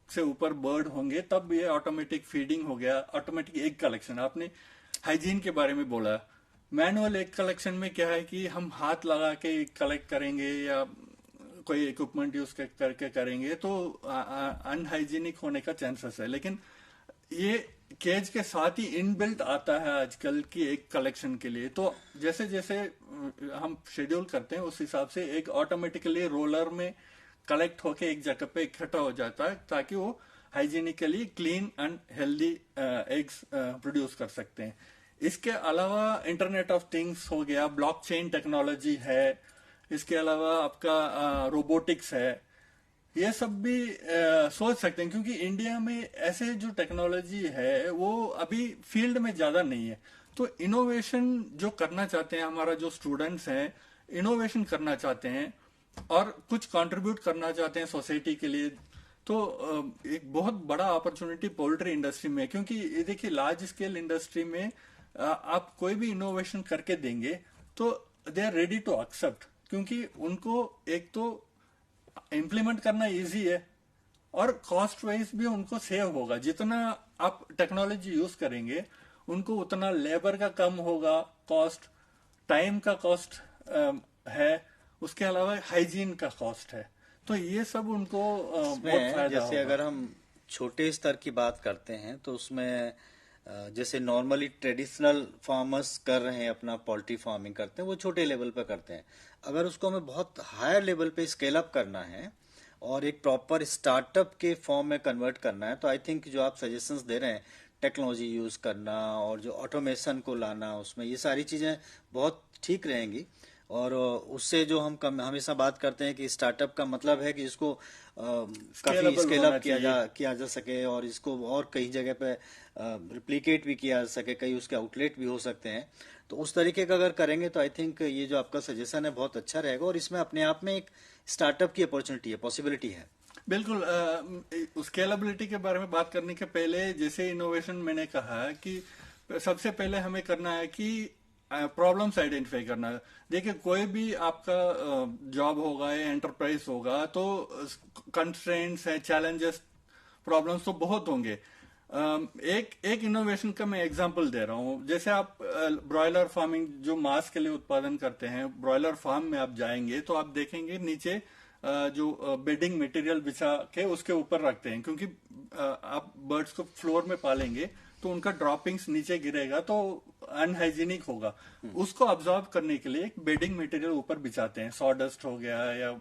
से ऊपर बर्ड होंगे, तब ये ऑटोमेटिक फीडिंग हो गया, ऑटोमेटिक एग कलेक्शन। आपने हाइजीन के बारे में बोला, मैनुअल एग कलेक्शन में क्या है कि हम हाथ लगा के कलेक्ट करेंगे या कोई इक्विपमेंट यूज करके करेंगे तो अनहाइजीनिक होने का चांसेस है। लेकिन ये केज के साथ ही इनबिल्ट आता है आजकल की एक कलेक्शन के लिए। तो जैसे जैसे हम शेड्यूल करते हैं उस हिसाब से एक ऑटोमेटिकली रोलर में कलेक्ट होके एक जगह पे इकट्ठा हो जाता है, ताकि वो hygienically clean and healthy eggs produce कर सकते हैं। इसके अलावा इंटरनेट ऑफ थिंग्स हो गया, ब्लॉकचेन टेक्नोलॉजी है, इसके अलावा आपका रोबोटिक्स है, ये सब भी सोच सकते हैं, क्योंकि इंडिया में ऐसे जो टेक्नोलॉजी है वो अभी फील्ड में ज्यादा नहीं है। तो इनोवेशन जो करना चाहते हैं, हमारा जो स्टूडेंट्स हैं इनोवेशन करना चाहते हैं और कुछ कंट्रीब्यूट करना चाहते हैं सोसाइटी के लिए, तो एक बहुत बड़ा अपॉर्चुनिटी पोल्ट्री इंडस्ट्री में है। क्योंकि ये देखिए, लार्ज स्केल इंडस्ट्री में आप कोई भी इनोवेशन करके देंगे तो they are ready to accept, क्योंकि उनको एक तो इम्प्लीमेंट करना इजी है और कॉस्ट वाइज भी उनको सेव होगा। जितना आप टेक्नोलॉजी यूज करेंगे उनको उतना लेबर का कम होगा कॉस्ट, टाइम का कॉस्ट है, उसके अलावा हाइजीन का कॉस्ट है। तो ये सब उनको बहुत फायदा जैसे होगा। अगर हम छोटे स्तर की बात करते हैं तो उसमें जैसे नॉर्मली ट्रेडिशनल फार्मर्स कर रहे हैं, अपना पोल्ट्री फार्मिंग करते हैं, वो छोटे लेवल पे करते हैं। अगर उसको हमें बहुत हायर लेवल पे स्केल अप करना है और एक प्रॉपर स्टार्टअप के फॉर्म में कन्वर्ट करना है, तो आई थिंक जो आप सजेशंस दे रहे हैं, टेक्नोलॉजी यूज करना और जो ऑटोमेशन को लाना, उसमें ये सारी चीजें बहुत ठीक रहेंगी। और उससे जो हम हमेशा बात करते हैं कि स्टार्टअप का मतलब है कि इसको काफी स्केल अप किया जा सके और इसको और कई जगह पे रिप्लिकेट भी किया जा सके, कई उसके आउटलेट भी हो सकते हैं। तो उस तरीके का अगर करेंगे तो आई थिंक ये जो आपका सजेशन है बहुत अच्छा रहेगा और इसमें अपने आप में एक स्टार्टअप की अपॉर्चुनिटी है, पॉसिबिलिटी है। बिल्कुल। स्केलेबिलिटी के बारे में बात करने के पहले, जैसे इनोवेशन मैंने कहा कि सबसे पहले हमें करना है कि प्रॉब्लम्स आइडेंटिफाई करना है। देखिए, कोई भी आपका जॉब होगा या एंटरप्राइज होगा तो कंस्ट्रेंट्स हैं, चैलेंजेस, प्रॉब्लम्स तो बहुत होंगे। एक इनोवेशन का मैं एग्जांपल दे रहा हूँ। जैसे आप ब्रॉयलर फार्मिंग जो मांस के लिए उत्पादन करते हैं, ब्रॉयलर फार्म में आप जाएंगे तो आप देखेंगे नीचे जो बेडिंग मटेरियल बिछा के उसके ऊपर रखते हैं, क्योंकि आप बर्ड्स को फ्लोर में पालेंगे तो उनका ड्रॉपिंग्स नीचे गिरेगा तो अनहाइजीनिक होगा। उसको ऑब्जॉर्व करने के लिए एक बेडिंग मटेरियल ऊपर बिछाते हैं, सॉडस्ट हो गया या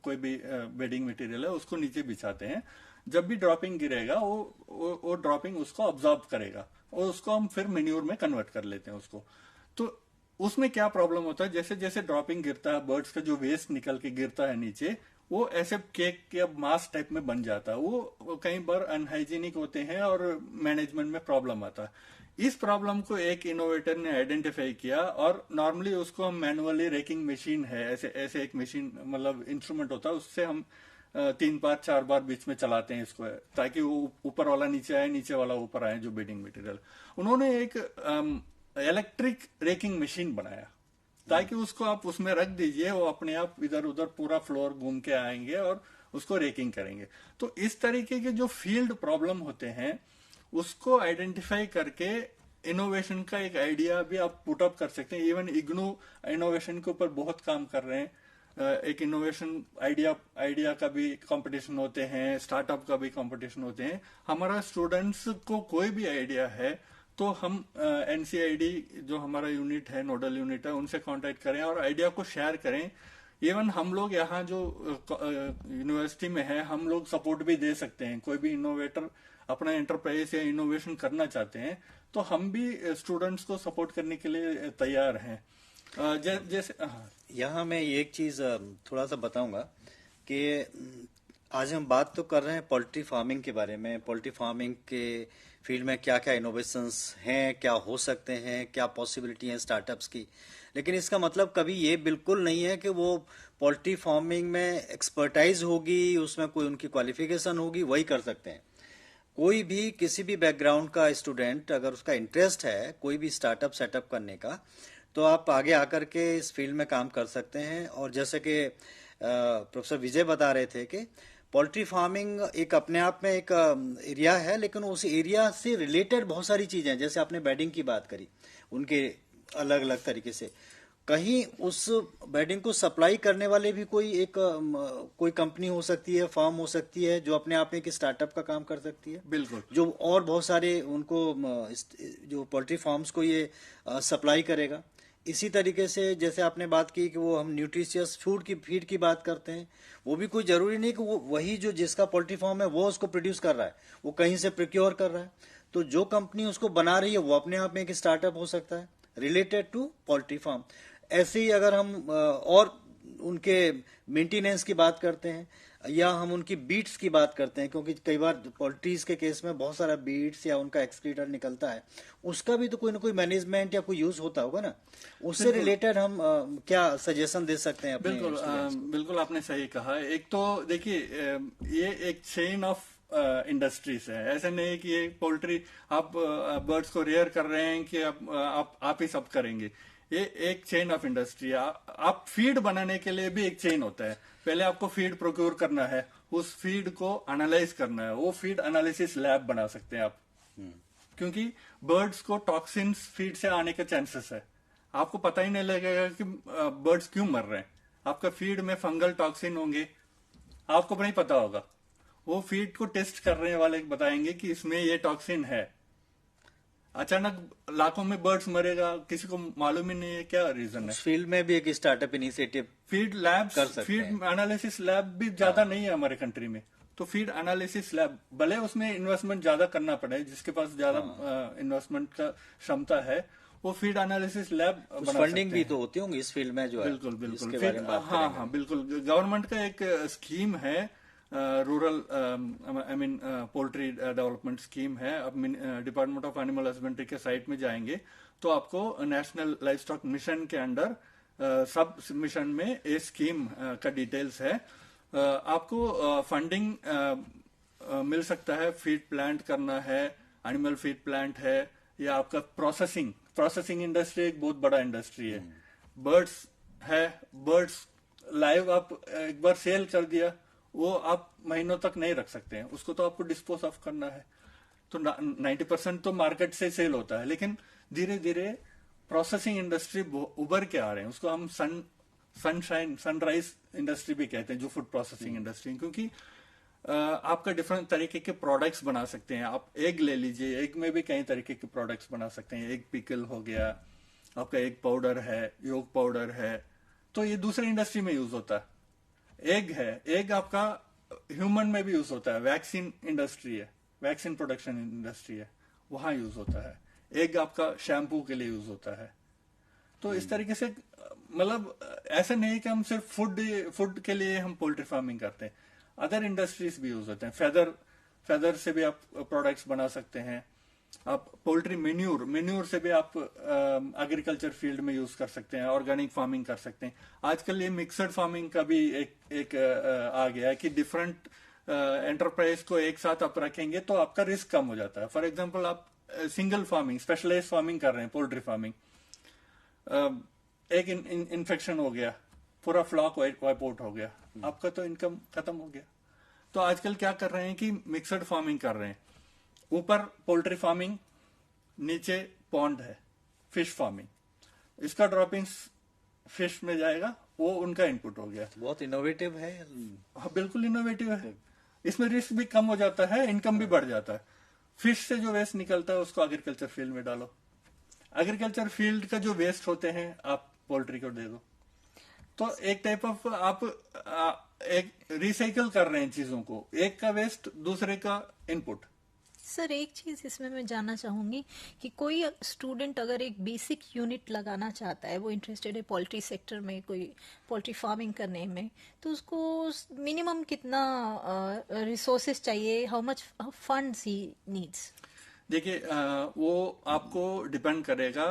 कोई भी बेडिंग मटेरियल है, उसको नीचे बिछाते हैं। जब भी ड्रॉपिंग गिरेगा वो ड्रॉपिंग उसको ऑब्जॉर्व करेगा और उसको हम फिर मेन्यूर में कन्वर्ट कर लेते हैं उसको। तो उसमें क्या प्रॉब्लम होता है, जैसे जैसे ड्रॉपिंग गिरता है, बर्ड्स का जो वेस्ट निकल के गिरता है नीचे, वो ऐसे केक या मास टाइप में बन जाता है। वो कई बार अनहाइजीनिक होते हैं और मैनेजमेंट में प्रॉब्लम आता है। इस प्रॉब्लम को एक इनोवेटर ने आइडेंटिफाई किया और नॉर्मली उसको हम मैनुअली रेकिंग मशीन है, ऐसे एक मशीन, मतलब इंस्ट्रूमेंट होता है, उससे हम 3 बार 4 बार बीच में चलाते हैं इसको, ताकि वो ऊपर वाला नीचे आए, नीचे वाला ऊपर आए, जो बेडिंग मटेरियल। उन्होंने एक इलेक्ट्रिक रेकिंग मशीन बनाया ताकि उसको आप उसमें रख दीजिए, वो अपने आप इधर उधर पूरा फ्लोर घूम के आएंगे और उसको रेकिंग करेंगे। तो इस तरीके के जो फील्ड प्रॉब्लम होते हैं उसको आइडेंटिफाई करके इनोवेशन का एक आइडिया भी आप पुट अप कर सकते हैं। इवन इग्नू इनोवेशन के ऊपर बहुत काम कर रहे हैं। एक इनोवेशन आइडिया का भी कंपटीशन होते हैं, स्टार्टअप का भी कंपटीशन होते हैं। हमारा स्टूडेंट्स को कोई भी आइडिया है तो हम एनसीआईडी जो हमारा यूनिट है, नोडल यूनिट है, उनसे कांटेक्ट करें और आइडिया को शेयर करें। इवन हम लोग यहाँ जो यूनिवर्सिटी में है, हम लोग सपोर्ट भी दे सकते हैं। कोई भी इनोवेटर अपना एंटरप्राइज या इनोवेशन करना चाहते हैं तो हम भी स्टूडेंट्स को सपोर्ट करने के लिए तैयार हैं। जैसे यहाँ मैं एक चीज थोड़ा सा बताऊंगा कि आज हम बात तो कर रहे हैं पोल्ट्री फार्मिंग के बारे में, पोल्ट्री फार्मिंग के फील्ड में क्या क्या इनोवेशंस हैं, क्या हो सकते हैं, क्या पॉसिबिलिटी है स्टार्टअप्स की। लेकिन इसका मतलब कभी ये बिल्कुल नहीं है कि वो पोल्ट्री फार्मिंग में एक्सपर्टाइज होगी, उसमें कोई उनकी क्वालिफिकेशन होगी, वही कर सकते हैं। कोई भी किसी भी बैकग्राउंड का स्टूडेंट अगर उसका इंटरेस्ट है कोई भी स्टार्टअप सेटअप करने का, तो आप आगे आकर के इस फील्ड में काम कर सकते हैं। और जैसे कि प्रोफेसर विजय बता रहे थे कि पोल्ट्री फार्मिंग एक अपने आप में एक एरिया है, लेकिन उस एरिया से रिलेटेड बहुत सारी चीजें हैं। जैसे आपने बेडिंग की बात करी, उनके अलग अलग तरीके से कहीं उस बेडिंग को सप्लाई करने वाले भी कोई कंपनी हो सकती है, फर्म हो सकती है जो अपने आप में एक स्टार्टअप का काम कर सकती है, बिल्कुल, जो और बहुत सारे उनको जो पोल्ट्री फार्म्स को ये सप्लाई करेगा। इसी तरीके से जैसे आपने बात की कि वो हम न्यूट्रिशियस फीड की बात करते हैं, वो भी कोई जरूरी नहीं कि वो वही जो जिसका पोल्ट्री फार्म है वो उसको प्रोड्यूस कर रहा है, वो कहीं से प्रोक्योर कर रहा है। तो जो कंपनी उसको बना रही है वो अपने आप में एक स्टार्टअप हो सकता है रिलेटेड टू पोल्ट्री फार्म। ऐसे ही अगर हम और उनके मेंटेनेंस की बात करते हैं या हम उनकी बीट्स की बात करते हैं, क्योंकि कई बार पोल्ट्रीज के केस में बहुत सारा बीट्स या उनका एक्सक्रीटर निकलता है, उसका भी तो कोई ना कोई मैनेजमेंट या कोई यूज होता होगा ना। उससे रिलेटेड हम क्या सजेशन दे सकते हैं अपने बिल्कुल बिल्कुल आपने सही कहा। एक तो देखिए ये एक चेन ऑफ इंडस्ट्रीज है। ऐसा नहीं कि ये पोल्ट्री आप बर्ड्स को रेयर कर रहे हैं कि आप ही सब करेंगे। ये एक चेन ऑफ इंडस्ट्री है। आप फीड बनाने के लिए भी एक चेन होता है। पहले आपको फीड प्रोक्योर करना है, उस फीड को एनालाइज करना है, वो फीड एनालिसिस लैब बना सकते हैं आप। क्योंकि बर्ड्स को टॉक्सिन्स फीड से आने के चांसेस है, आपको पता ही नहीं लगेगा कि बर्ड्स क्यों मर रहे हैं। आपका फीड में फंगल टॉक्सिन होंगे, आपको नहीं पता होगा। वो फीड को टेस्ट करने वाले बताएंगे कि इसमें ये टॉक्सिन है। अचानक लाखों में बर्ड्स मरेगा, किसी को मालूम ही नहीं है क्या रीजन है। फील्ड में भी एक startup initiative feed labs, feed analysis lab भी ज्यादा नहीं है हमारे कंट्री में। तो फीड एनालिसिस लैब भले उसमें इन्वेस्टमेंट ज्यादा करना पड़े, जिसके पास ज्यादा इन्वेस्टमेंट का क्षमता है वो फीड एनालिसिस लैब बना फंडिंग भी तो होती होंगी इस फील्ड में जो है। बिल्कुल बिल्कुल। हाँ बिल्कुल। गवर्नमेंट का एक स्कीम है, रूरल पोल्ट्री डेवलपमेंट स्कीम है। अब डिपार्टमेंट ऑफ एनिमल हस्बेंड्री के साइट में जाएंगे तो आपको नेशनल लाइफ स्टॉक मिशन के अंडर सब मिशन में ये स्कीम का डिटेल्स है। आपको फंडिंग मिल सकता है। फीड प्लांट करना है, एनिमल फीड प्लांट है, या आपका प्रोसेसिंग इंडस्ट्री एक बहुत बड़ा इंडस्ट्री है। बर्ड्स है, बर्ड्स लाइव आप एक बार सेल कर दिया, वो आप महीनों तक नहीं रख सकते हैं, उसको तो आपको डिस्पोज ऑफ करना है। तो 90% तो मार्केट से सेल होता है, लेकिन धीरे धीरे प्रोसेसिंग इंडस्ट्री उभर के आ रहे हैं। उसको हम सनराइज इंडस्ट्री भी कहते हैं, जो फूड प्रोसेसिंग इंडस्ट्री। क्योंकि आपका डिफरेंट तरीके के प्रोडक्ट्स बना सकते हैं। आप एग ले लीजिए, एग में भी कई तरीके के प्रोडक्ट्स बना सकते हैं। एग पिकल हो गया, आपका एग पाउडर है, योग पाउडर है, तो ये दूसरे इंडस्ट्री में यूज होता है। एग है, एग आपका ह्यूमन में भी यूज होता है। वैक्सीन इंडस्ट्री है, वैक्सीन प्रोडक्शन इंडस्ट्री है, वहां यूज होता है। एग आपका शैम्पू के लिए यूज होता है। तो इस तरीके से मतलब ऐसा नहीं कि हम सिर्फ फूड के लिए हम पोल्ट्री फार्मिंग करते हैं, अदर इंडस्ट्रीज भी यूज होते हैं। फेदर से भी आप प्रोडक्ट्स बना सकते हैं। आप पोल्ट्री मेन्यूर से भी आप एग्रीकल्चर फील्ड में यूज कर सकते हैं, ऑर्गेनिक फार्मिंग कर सकते हैं। आजकल ये मिक्सड फार्मिंग का भी एक आ गया है कि डिफरेंट एंटरप्राइज को एक साथ आप रखेंगे तो आपका रिस्क कम हो जाता है। फॉर एग्जांपल आप सिंगल फार्मिंग, स्पेशलाइज फार्मिंग कर रहे हैं, पोल्ट्री फार्मिंग, एक इन्फेक्शन हो गया, पूरा फ्लॉक वाइप आउट हो गया, आपका तो इनकम खत्म हो गया। तो आजकल क्या कर रहे हैं कि मिक्सड फार्मिंग कर रहे हैं। ऊपर पोल्ट्री फार्मिंग, नीचे पॉन्ड है, फिश फार्मिंग। इसका ड्रॉपिंग फिश में जाएगा, वो उनका इनपुट हो गया। बहुत इनोवेटिव है। हाँ बिल्कुल इनोवेटिव है। इसमें रिस्क भी कम हो जाता है, इनकम भी बढ़ जाता है। फिश से जो वेस्ट निकलता है उसको एग्रीकल्चर फील्ड में डालो, एग्रीकल्चर फील्ड का जो वेस्ट होते हैं आप पोल्ट्री को दे दो। तो एक टाइप ऑफ आप एक रिसाइकल कर रहे हैं चीजों को, एक का वेस्ट दूसरे का इनपुट। सर एक चीज इसमें मैं जानना चाहूंगी कि कोई स्टूडेंट अगर एक बेसिक यूनिट लगाना चाहता है, वो इंटरेस्टेड है पोल्ट्री सेक्टर में, कोई पोल्ट्री फार्मिंग करने में, तो उसको मिनिमम कितना रिसोर्सेज चाहिए, how much funds he needs? देखिए वो आपको डिपेंड करेगा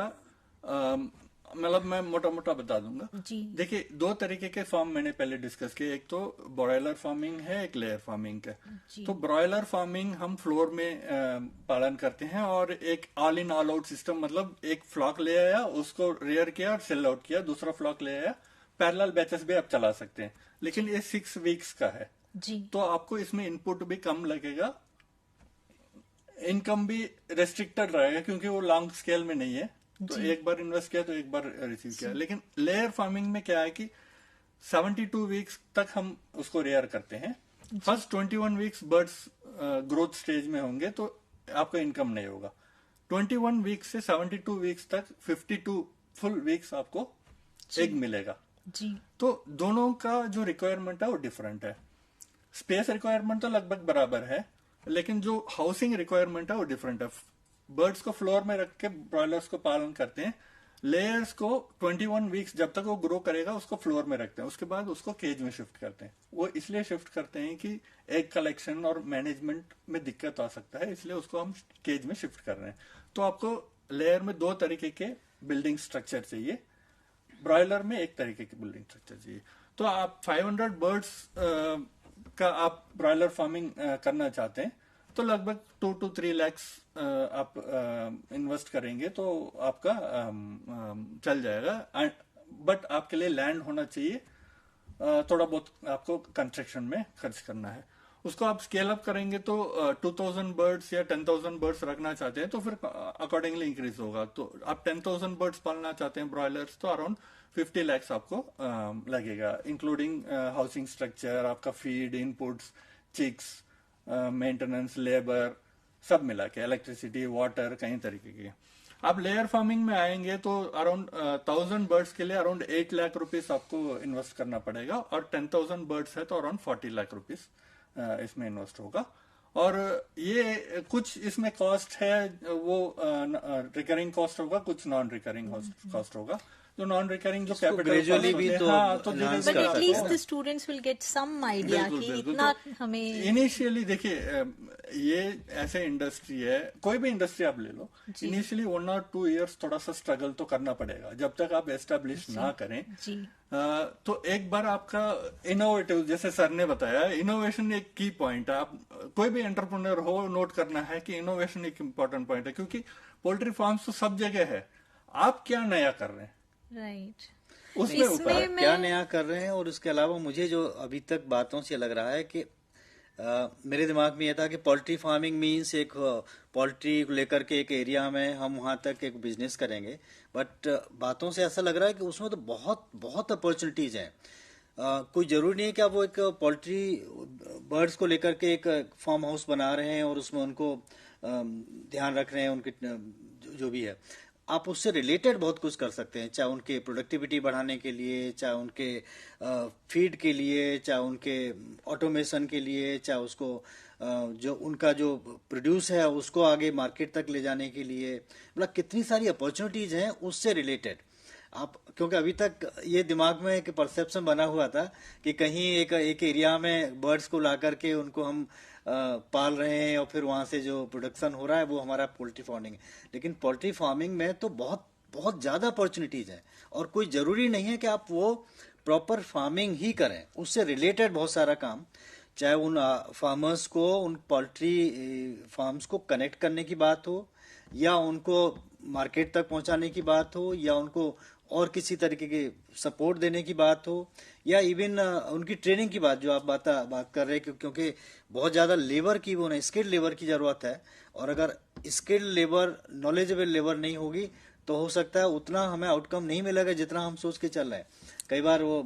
मतलब मैं मोटा मोटा बता दूंगा। जी। देखिए, दो तरीके के फार्म मैंने पहले डिस्कस किए, एक तो ब्रॉयलर फार्मिंग है, एक लेयर फार्मिंग है। जी। तो ब्रॉयलर फार्मिंग हम फ्लोर में पालन करते हैं, और एक all in all out system, मतलब एक फ्लॉक ले आया, उसको रेयर किया और सेल आउट किया, दूसरा फ्लॉक ले आया, पैरेलल बैचेस भी आप चला सकते हैं। लेकिन ये 6 वीक्स का है, जी। तो आपको इसमें इनपुट भी कम लगेगा, इनकम भी रेस्ट्रिक्टेड रहेगा, क्योंकि वो लॉन्ग स्केल में नहीं है। तो एक बार इन्वेस्ट किया तो एक बार रिसीव किया। लेकिन लेयर फार्मिंग में क्या है कि 72 वीक्स तक हम उसको रेयर करते हैं। First 21 weeks birds growth stage में होंगे, तो आपका इनकम नहीं होगा। 21 वीक्स से 72 वीक्स तक 52 फुल वीक्स आपको एग मिलेगा। जी। तो दोनों का जो रिक्वायरमेंट है वो डिफरेंट है। स्पेस रिक्वायरमेंट तो लगभग बराबर है, लेकिन जो हाउसिंग रिक्वायरमेंट है वो डिफरेंट है। बर्ड्स को फ्लोर में रख के ब्रॉयलर्स को पालन करते हैं। लेयर्स को 21 वीक्स जब तक वो ग्रो करेगा उसको फ्लोर में रखते हैं, उसके बाद उसको केज में शिफ्ट करते हैं। वो इसलिए शिफ्ट करते हैं कि एग कलेक्शन और मैनेजमेंट में दिक्कत आ सकता है, इसलिए उसको हम केज में शिफ्ट कर रहे हैं। तो आपको लेयर में 2 तरीके के बिल्डिंग स्ट्रक्चर चाहिए, ब्रॉयलर में 1 तरीके की बिल्डिंग स्ट्रक्चर चाहिए। तो आप 500 बर्ड्स का आप ब्रॉयलर फार्मिंग करना चाहते हैं, तो लगभग 2 to 3 lakhs आप इन्वेस्ट करेंगे तो आपका चल जाएगा। बट आपके लिए लैंड होना चाहिए, थोड़ा बहुत आपको कंस्ट्रक्शन में खर्च करना है। उसको आप स्केल अप करेंगे तो 2000 बर्ड्स या 10,000 बर्ड्स रखना चाहते हैं तो फिर अकॉर्डिंगली इंक्रीज होगा। तो आप 10,000 बर्ड्स पालना चाहते हैं ब्रॉयलर्स, तो अराउंड 50 lakhs आपको लगेगा, इंक्लूडिंग हाउसिंग स्ट्रक्चर, आपका feed, inputs, chicks, maintenance, labour, सब मिला के, इलेक्ट्रिसिटी, वाटर, कई तरीके की। आप लेयर फार्मिंग में आएंगे तो अराउंड 1000 बर्ड्स के लिए अराउंड 8 लाख रुपीस आपको इन्वेस्ट करना पड़ेगा, और 10,000 बर्ड्स है तो अराउंड 40 लाख रुपीस इसमें इन्वेस्ट होगा। और ये कुछ इसमें कॉस्ट है वो रिकरिंग कॉस्ट होगा, कुछ नॉन रिकरिंग कॉस्ट होगा। जो नॉन रिकरिंग जो कैपिटल ग्रेजुअली भी तो but at least the students will get some idea कि इतना हमें इनिशियली। देखिए, ये ऐसे इंडस्ट्री है, कोई भी इंडस्ट्री आप ले लो, इनिशियली 1 or 2 years थोड़ा सा स्ट्रगल तो करना पड़ेगा जब तक आप एस्टेब्लिश ना करें। जी। तो एक बार आपका इनोवेटिव, जैसे सर ने बताया, इनोवेशन एक की पॉइंट है। आप कोई भी एंटरप्रेन्योर हो, नोट करना है कि इनोवेशन एक इम्पोर्टेंट पॉइंट है, क्योंकि पोल्ट्री फार्म्स तो सब जगह है, आप क्या नया कर रहे हैं, राइट, उसमें ऊपर क्या नया कर रहे हैं। और उसके अलावा मुझे जो अभी तक बातों से लग रहा है कि मेरे दिमाग में यह था कि पोल्ट्री फार्मिंग मीन्स एक पोल्ट्री को लेकर के एक एरिया में हम वहां तक एक बिजनेस करेंगे, बट बातों से ऐसा लग रहा है कि उसमें तो बहुत बहुत अपॉर्चुनिटीज हैं। कोई जरूरी नहीं है कि आप वो एक पोल्ट्री बर्ड्स को लेकर के एक फार्म हाउस बना रहे हैं और उसमें उनको ध्यान रख रहे हैं, उनके जो भी है। आप उससे रिलेटेड बहुत कुछ कर सकते हैं, चाहे उनके प्रोडक्टिविटी बढ़ाने के लिए, चाहे उनके फीड के लिए, चाहे उनके ऑटोमेशन के लिए, चाहे उसको जो उनका जो प्रोड्यूस है उसको आगे मार्केट तक ले जाने के लिए। मतलब कितनी सारी अपॉर्चुनिटीज हैं उससे रिलेटेड। आप, क्योंकि अभी तक ये दिमाग में एक परसेप्शन बना हुआ था कि कहीं एक एरिया में बर्ड्स को ला करके उनको हम पाल रहे हैं और फिर वहां से जो प्रोडक्शन हो रहा है वो हमारा पोल्ट्री फार्मिंग है। लेकिन पोल्ट्री फार्मिंग में तो बहुत बहुत ज्यादा अपॉर्चुनिटीज है, और कोई जरूरी नहीं है कि आप वो प्रॉपर फार्मिंग ही करें, उससे रिलेटेड बहुत सारा काम, चाहे उन फार्मर्स को उन पोल्ट्री फार्म्स को कनेक्ट करने की बात हो, या उनको मार्केट तक पहुंचाने की बात हो, या उनको और किसी तरीके के सपोर्ट देने की बात हो, या इवन उनकी ट्रेनिंग की बात जो आप बात कर रहे हैं, क्योंकि बहुत ज्यादा लेबर की वो स्किल्ड लेबर की जरूरत है। और अगर स्किल्ड लेबर, नॉलेजेबल लेबर नहीं होगी तो हो सकता है उतना हमें आउटकम नहीं मिलेगा जितना हम सोच के चल रहे हैं। कई बार वो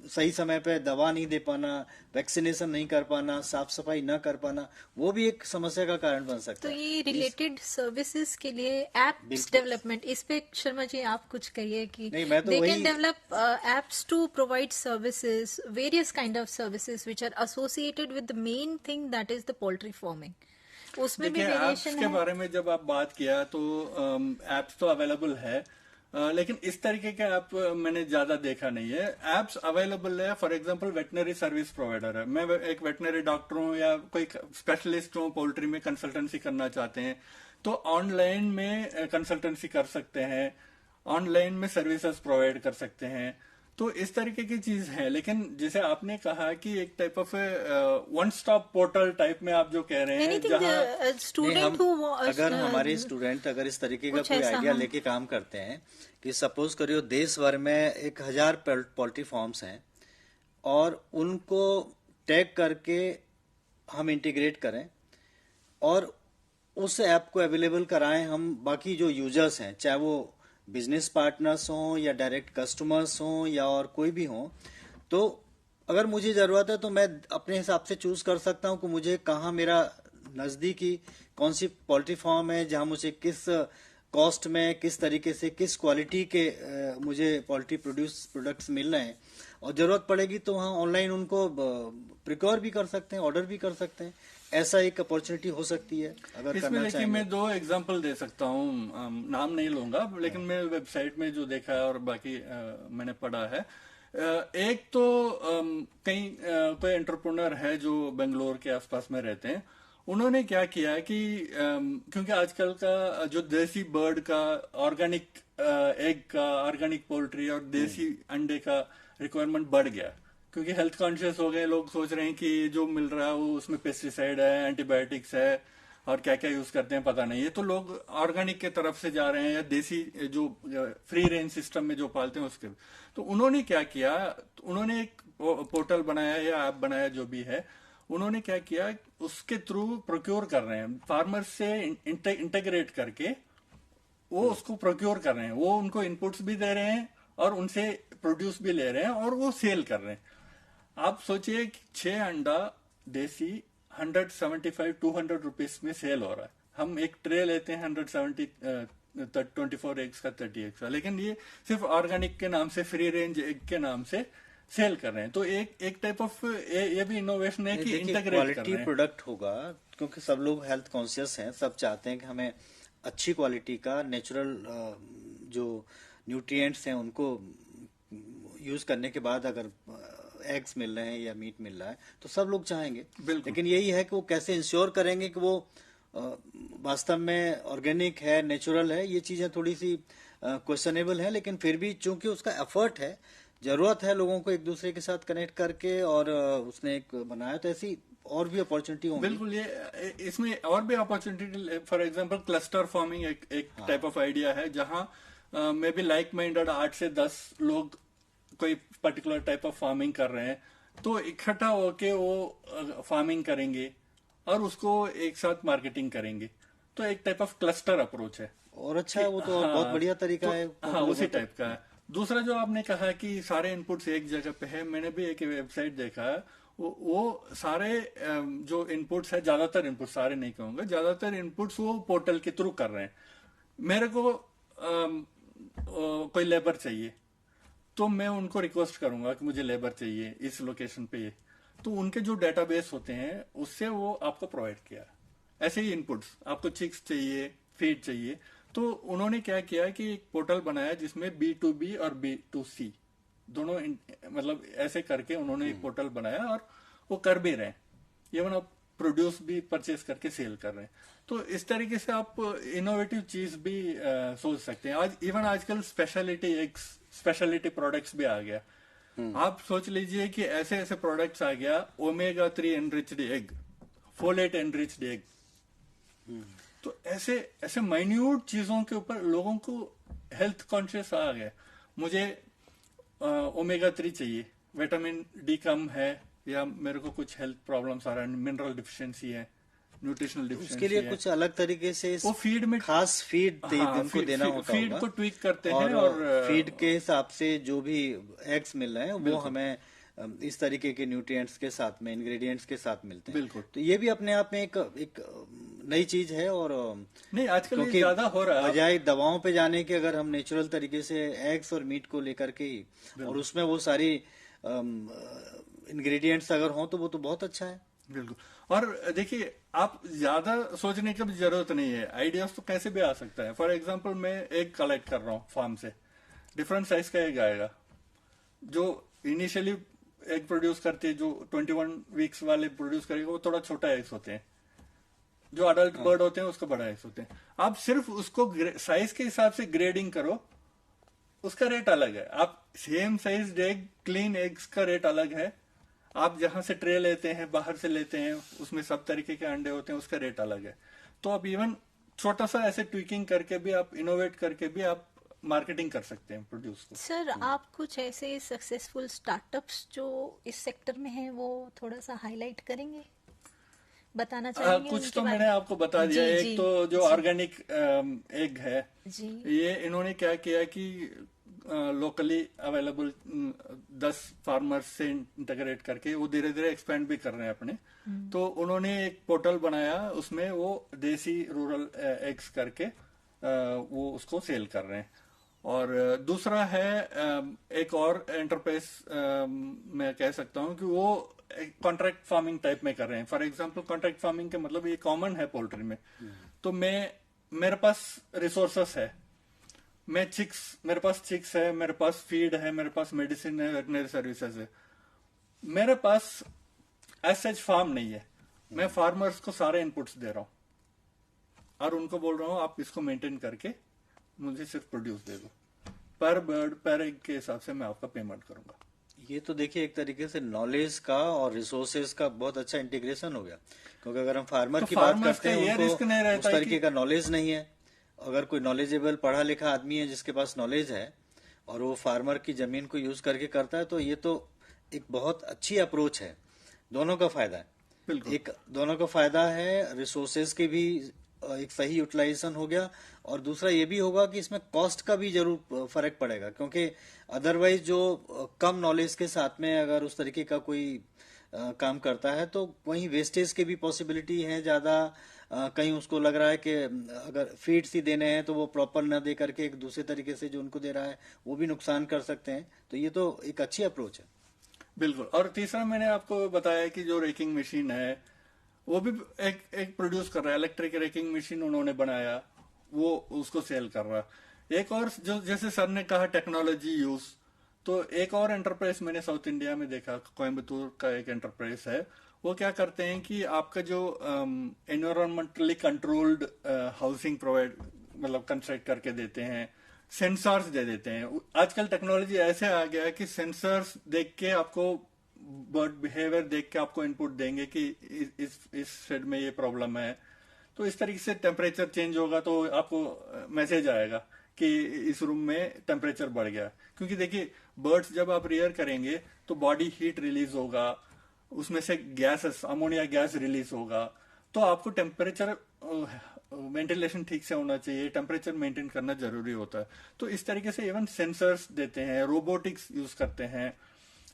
सही समय पे दवा नहीं दे पाना, वैक्सीनेशन नहीं कर पाना, साफ सफाई न कर पाना, वो भी एक समस्या का कारण बन सकता तो है। ये रिलेटेड सर्विसेज के लिए एप्स डेवलपमेंट, इस पे शर्मा जी आप कुछ कहिए कि नहीं, मैं तो दे वही can develop apps to provide services, various kind of services which are associated with the main thing that is the poultry farming. उसमें भी वेरिएशन है। के बारे में जब आप बात किया तो एप्स तो अवेलेबल है, लेकिन इस तरीके के ऐप मैंने ज्यादा देखा नहीं है। एप्स अवेलेबल है, for example veterinary service provider है, मैं एक वेटनरी डॉक्टर हूँ या कोई स्पेशलिस्ट हूँ, पोल्ट्री में कंसल्टेंसी करना चाहते हैं तो ऑनलाइन में कंसल्टेंसी कर सकते हैं। ऑनलाइन में सर्विसेज प्रोवाइड कर सकते हैं। तो इस तरीके की चीज है। लेकिन जैसे आपने कहा कि एक type of one stop portal type में आप जो कह रहे हैं, एनीथिंग जहां स्टूडेंट अगर हमारे स्टूडेंट अगर इस तरीके का कोई आइडिया लेके काम करते हैं कि सपोज करियो देश भर में 1000 पोल्ट्री फार्म्स हैं और उनको टैग करके हम इंटीग्रेट करें और उस ऐप को अवेलेबल कराएं हम बाकी जो यूजर्स हैं, चाहे वो बिजनेस पार्टनर्स हों या डायरेक्ट कस्टमर्स हों या और कोई भी हों, तो अगर मुझे ज़रूरत है तो मैं अपने हिसाब से चूज कर सकता हूं कि मुझे कहाँ मेरा नज़दीकी कौन सी पोल्ट्री फार्म है जहां मुझे किस कॉस्ट में, किस तरीके से, किस क्वालिटी के मुझे पोल्ट्री प्रोडक्ट्स मिल रहे हैं। और ज़रूरत पड़ेगी तो वहाँ ऑनलाइन उनको प्रिक्योर भी कर सकते हैं, ऑर्डर भी कर सकते हैं। ऐसा एक अपॉर्चुनिटी हो सकती है अगर इसमें। लेकिन मैं 2 एग्जांपल दे सकता हूँ, नाम नहीं लूंगा, लेकिन मैं वेबसाइट में जो देखा है और बाकी मैंने पढ़ा है। एक तो कहीं कोई एंटरप्रेन्योर है जो बेंगलोर के आसपास में रहते हैं। उन्होंने क्या किया कि क्योंकि आजकल का जो देसी बर्ड का, ऑर्गेनिक एग का, ऑर्गेनिक पोल्ट्री और देसी अंडे का रिक्वायरमेंट बढ़ गया, क्योंकि हेल्थ कॉन्शियस हो गए लोग। सोच रहे हैं कि जो मिल रहा है वो उसमें पेस्टिसाइड है, एंटीबायोटिक्स है और क्या क्या यूज करते हैं पता नहीं है। तो लोग ऑर्गेनिक के तरफ से जा रहे हैं या देसी जो फ्री रेंज सिस्टम में जो पालते हैं उसके। तो उन्होंने क्या किया, उन्होंने एक पोर्टल बनाया या ऐप बनाया जो भी है। उन्होंने क्या किया, उसके थ्रू प्रोक्योर कर रहे हैं फार्मर से इंटीग्रेट करके, वो उसको प्रोक्योर कर रहे हैं। वो उनको इनपुट्स भी दे रहे हैं और उनसे प्रोड्यूस भी ले रहे हैं और वो सेल कर रहे हैं। आप सोचिए कि 6 अंडा देसी 175-200 रुपीज में सेल हो रहा है। हम एक ट्रे लेते हैं 24 एग्स का, 30 एग्स का, लेकिन ये सिर्फ ऑर्गेनिक के नाम से, फ्री रेंज एग के नाम से सेल कर रहे हैं। तो एक टाइप ऑफ ये भी इनोवेशन है कि इंटीग्रेट कर रहे हैं। क्वालिटी प्रोडक्ट होगा क्योंकि सब लोग हेल्थ कॉन्शियस हैं, सब चाहते हैं कि हमें अच्छी क्वालिटी का नेचुरल जो न्यूट्रिएंट्स हैं उनको यूज करने के बाद अगर एग्स मिल रहे हैं या मीट मिल रहा है तो सब लोग चाहेंगे। लेकिन यही है कि वो कैसे इंश्योर करेंगे कि वो वास्तव में ऑर्गेनिक है, नेचुरल है। ये चीजें थोड़ी सी क्वेश्चनेबल है, लेकिन फिर भी चूंकि उसका एफर्ट है, जरूरत है लोगों को एक दूसरे के साथ कनेक्ट करके, और उसने एक बनाया, तो ऐसी और भी अपॉर्चुनिटी होंगी। बिल्कुल, ये इसमें और भी opportunity. For example cluster farming एक टाइप ऑफ आइडिया है, जहां मे बी लाइक माइंडेड 8 से 10 लोग कोई पर्टिकुलर टाइप ऑफ फार्मिंग कर रहे हैं, तो इकट्ठा होके वो फार्मिंग करेंगे और उसको एक साथ मार्केटिंग करेंगे। तो एक टाइप ऑफ क्लस्टर अप्रोच है और अच्छा है वो तो। बहुत बढ़िया तरीका है। हाँ, उसी टाइप का है। दूसरा जो आपने कहा कि सारे इनपुट्स एक जगह पे है, मैंने भी एक वेबसाइट देखा है, वो सारे जो इनपुट्स है, ज्यादातर इनपुट्स, सारे नहीं कहूंगा, ज्यादातर इनपुट्स वो पोर्टल के थ्रू कर रहे हैं। मेरे को कोई लेबर चाहिए तो मैं उनको रिक्वेस्ट करूंगा कि मुझे लेबर चाहिए इस लोकेशन पे, ये तो उनके जो डेटाबेस होते हैं उससे वो आपको प्रोवाइड किया। ऐसे ही इनपुट्स, आपको चिक्स चाहिए, फीड चाहिए, तो उन्होंने क्या किया कि एक पोर्टल बनाया जिसमें B2B और B2C दोनों मतलब ऐसे करके उन्होंने एक पोर्टल बनाया और वो कर भी रहे हैं। इवन आप प्रोड्यूस भी परचेस करके सेल कर रहे हैं। तो इस तरीके से आप इनोवेटिव चीज भी सोच सकते हैं। आज इवन आजकल स्पेशलिटी एग्स, स्पेशलिटी प्रोडक्ट्स भी आ गया। आप सोच लीजिए कि ऐसे ऐसे प्रोडक्ट्स आ गया, omega-3 enriched egg, folate enriched egg. तो ऐसे ऐसे माइन्यूट चीजों के ऊपर लोगों को हेल्थ कॉन्शियस आ गया। मुझे omega-3 चाहिए, विटामिन डी कम है, या मेरे को कुछ हेल्थ प्रॉब्लम्स आ रहा है, मिनरल डिफिशियंसी है, न्यूट्रिशनल डिफिशियंसी उसके लिए कुछ अलग तरीके से वो फीड में खास फीड इनको देना होता फीड को ट्विक करते हैं और फीड के हिसाब से जो भी एग्स मिल रहे हैं वो हमें इस तरीके के न्यूट्रिएंट्स के साथ में, इंग्रेडिएंट्स के साथ मिलते हैं। बिल्कुल। तो ये भी अपने आप में एक नई चीज है। और नहीं, आजकल ये ज्यादा हो रहा है। बजाय दवाओं पे जाने के अगर हम नेचुरल तरीके से एग्स और मीट को लेकर के ही, और उसमें वो सारी इंग्रेडिएंट्स अगर हों तो वो तो बहुत अच्छा है। बिल्कुल। और देखिए, आप ज्यादा सोचने की भी जरूरत नहीं है, आइडियाज तो कैसे भी आ सकता है। फॉर एग्जांपल, मैं एग कलेक्ट कर रहा हूँ फार्म से, डिफरेंट साइज का एग आएगा। जो इनिशियली एग प्रोड्यूस करती है, जो 21 वीक्स वाले प्रोड्यूस करेगा, वो थोड़ा छोटा एग्स होते हैं। जो अडल्ट बर्ड होते हैं उसका बड़ा एग्स होते हैं। आप सिर्फ उसको साइज के हिसाब से ग्रेडिंग करो उसका रेट अलग है। आप same size egg, clean eggs का रेट अलग है। आप जहां से ट्रे लेते हैं, बाहर से लेते हैं, उसमें सब तरीके के अंडे होते हैं, उसका रेट अलग है। तो आप इवन छोटा सा ऐसे ट्विकिंग करके भी, आप इनोवेट करके भी आप मार्केटिंग कर सकते हैं प्रोड्यूस को। सर, आप कुछ ऐसे सक्सेसफुल स्टार्टअप्स जो इस सेक्टर में हैं वो थोड़ा सा हाईलाइट करेंगे, बताना चाहेंगे कुछ उनके तो बारे मैंने में? आपको बता दिया। जी, एक जी, तो जो जी, ऑर्गेनिक एग है, जी, ये इन्होंने क्या किया कि लोकली अवेलेबल 10 फार्मर्स से इंटीग्रेट करके वो धीरे धीरे एक्सपेंड भी कर रहे हैं अपने। तो उन्होंने एक पोर्टल बनाया, उसमें वो देसी रूरल एग्स करके वो उसको सेल कर रहे हैं। और दूसरा है एक और एंटरप्राइज मैं कह सकता हूँ कि वो कॉन्ट्रैक्ट फार्मिंग टाइप में कर रहे हैं। फॉर एग्जांपल कॉन्ट्रैक्ट फार्मिंग के मतलब ये कॉमन है पोल्ट्री में। तो मेरे पास रिसोर्सेस है, मेरे पास चिक्स है, मेरे पास फीड है, मेरे पास मेडिसिन है, वेटनरी सर्विसेज है। मेरे पास एज सच फार्म नहीं है। मैं फार्मर्स को सारे इनपुट्स दे रहा हूं और उनको बोल रहा हूं आप इसको मेंटेन करके मुझे सिर्फ प्रोड्यूस दे दो। पर बर्ड पर एग के हिसाब से मैं आपका पेमेंट करूंगा। ये तो देखिए एक तरीके से नॉलेज का और रिसोर्सेज का बहुत अच्छा इंटीग्रेशन हो गया, क्योंकि अगर हम फार्मर तो की बात फार्मर्स करते का हैं ये रिस्क नहीं उनको रहता उस है तरीके कि का नॉलेज नहीं है। अगर कोई नॉलेजेबल पढ़ा लिखा आदमी है जिसके पास नॉलेज है और वो फार्मर की जमीन को यूज करके करता है, तो ये तो एक बहुत अच्छी अप्रोच है। दोनों का फायदा है। बिल्कुल। एक दोनों का फायदा है, रिसोर्सेज की भी एक सही यूटिलाइजेशन हो गया, और दूसरा ये भी होगा कि इसमें कॉस्ट का भी जरूर फर्क पड़ेगा, क्योंकि अदरवाइज जो कम नॉलेज के साथ में अगर उस तरीके का कोई काम करता है तो वहीं वेस्टेज की भी पॉसिबिलिटी है ज्यादा। कहीं उसको लग रहा है कि अगर फीड्स ही देने हैं तो वो प्रॉपर ना दे करके एक दूसरे तरीके से जो उनको दे रहा है वो भी नुकसान कर सकते हैं। तो ये तो एक अच्छी अप्रोच है। बिल्कुल। और तीसरा मैंने आपको बताया कि जो रेकिंग मशीन है वो भी एक प्रोड्यूस कर रहा है। इलेक्ट्रिक रेकिंग मशीन उन्होंने बनाया, वो उसको सेल कर रहा है। एक और जो जैसे सर ने कहा टेक्नोलॉजी यूज, तो एक और एंटरप्राइज मैंने साउथ इंडिया में देखा, कोयम्बतूर का एक एंटरप्राइज है। वो क्या करते हैं कि आपका जो एनवायरमेंटली कंट्रोल्ड हाउसिंग प्रोवाइड मतलब कंस्ट्रक्ट करके देते हैं, सेंसर्स दे देते हैं। आजकल टेक्नोलॉजी ऐसे आ गया है कि सेंसर्स देख के आपको बर्ड बिहेवियर देख के आपको इनपुट देंगे कि इस शेड में ये प्रॉब्लम है। तो इस तरीके से टेम्परेचर चेंज होगा तो आपको मैसेज आएगा कि इस रूम में टेम्परेचर बढ़ गया। क्योंकि देखिए बर्ड्स जब आप रियर करेंगे तो बॉडी हीट रिलीज होगा, उसमें से गैसेस, अमोनिया गैस रिलीज होगा। तो आपको टेम्परेचर वेंटिलेशन ठीक से होना चाहिए, टेम्परेचर मेंटेन करना जरूरी होता है। तो इस तरीके से इवन सेंसर्स देते हैं, रोबोटिक्स यूज करते हैं,